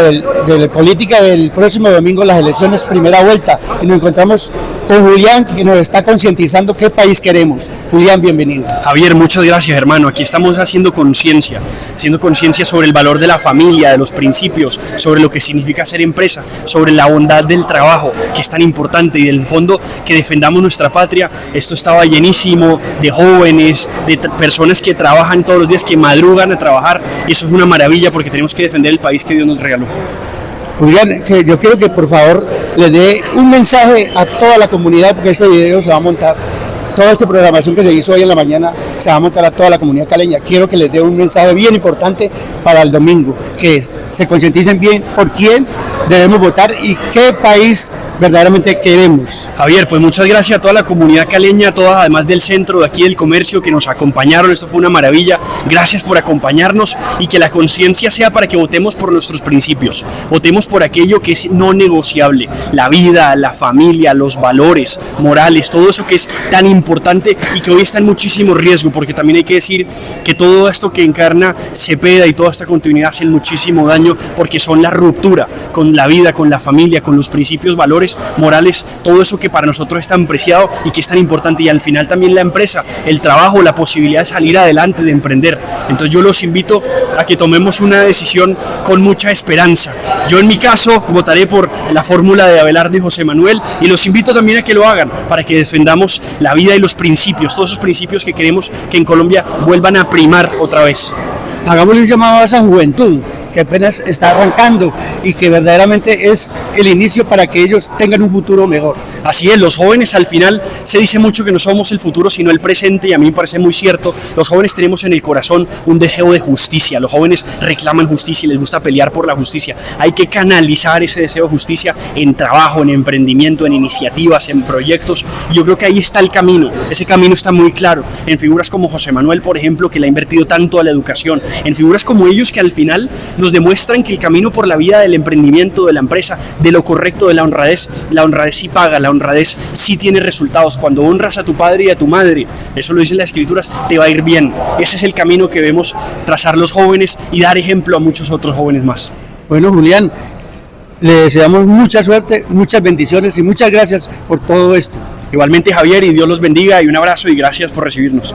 de la política del próximo domingo, las elecciones primera vuelta, y nos encontramos con Julián, que nos está concientizando qué país queremos. Julián, bienvenido. Javier, muchas gracias, hermano. Aquí estamos haciendo conciencia sobre el valor de la familia, de los principios, sobre lo que significa ser empresa, sobre la bondad del trabajo, que es tan importante, y del fondo que defendamos nuestra patria. Esto estaba llenísimo de jóvenes, de personas que trabajan todos los días, que madrugan a trabajar, y eso es una maravilla porque tenemos que defender el país que Dios nos regaló. Julián, yo quiero que por favor le dé un mensaje a toda la comunidad, porque este video se va a montar, toda esta programación que se hizo hoy en la mañana se va a montar a toda la comunidad caleña. Quiero que les dé un mensaje bien importante para el domingo, que se concienticen bien por quién debemos votar y qué país verdaderamente queremos. Javier, pues muchas gracias a toda la comunidad caleña, todas, además del centro de aquí del comercio, que nos acompañaron. Esto fue una maravilla. Gracias por acompañarnos, y que la conciencia sea para que votemos por nuestros principios, votemos por aquello que es no negociable, la vida, la familia, los valores morales, todo eso que es tan importante y que hoy está en muchísimo riesgo, porque también hay que decir que todo esto que encarna Cepeda y toda esta continuidad hacen muchísimo daño, porque son la ruptura con la vida, con la familia, con los principios, valores morales, todo eso que para nosotros es tan preciado y que es tan importante, y al final también la empresa, el trabajo, la posibilidad de salir adelante, de emprender. Entonces yo los invito a que tomemos una decisión con mucha esperanza. Yo en mi caso votaré por la fórmula de Abelardo y José Manuel, y los invito también a que lo hagan para que defendamos la vida y los principios, todos esos principios que queremos que en Colombia vuelvan a primar otra vez. Hagámosle un llamado a esa juventud que apenas está arrancando y que verdaderamente es el inicio para que ellos tengan un futuro mejor. Así es, los jóvenes al final se dice mucho que no somos el futuro sino el presente, y a mí me parece muy cierto. Los jóvenes tenemos en el corazón un deseo de justicia, los jóvenes reclaman justicia y les gusta pelear por la justicia. Hay que canalizar ese deseo de justicia en trabajo, en emprendimiento, en iniciativas, en proyectos, y yo creo que ahí está el camino. Ese camino está muy claro en figuras como José Manuel, por ejemplo, que le ha invertido tanto a la educación, en figuras como ellos que al final nos demuestran que el camino por la vida del emprendimiento, de la empresa, de lo correcto, de la honradez sí paga, la honradez sí tiene resultados. Cuando honras a tu padre y a tu madre, eso lo dicen las escrituras, te va a ir bien. Ese es el camino que debemos trazar los jóvenes y dar ejemplo a muchos otros jóvenes más. Bueno, Julián, le deseamos mucha suerte, muchas bendiciones y muchas gracias por todo esto. Igualmente, Javier, y Dios los bendiga, y un abrazo y gracias por recibirnos.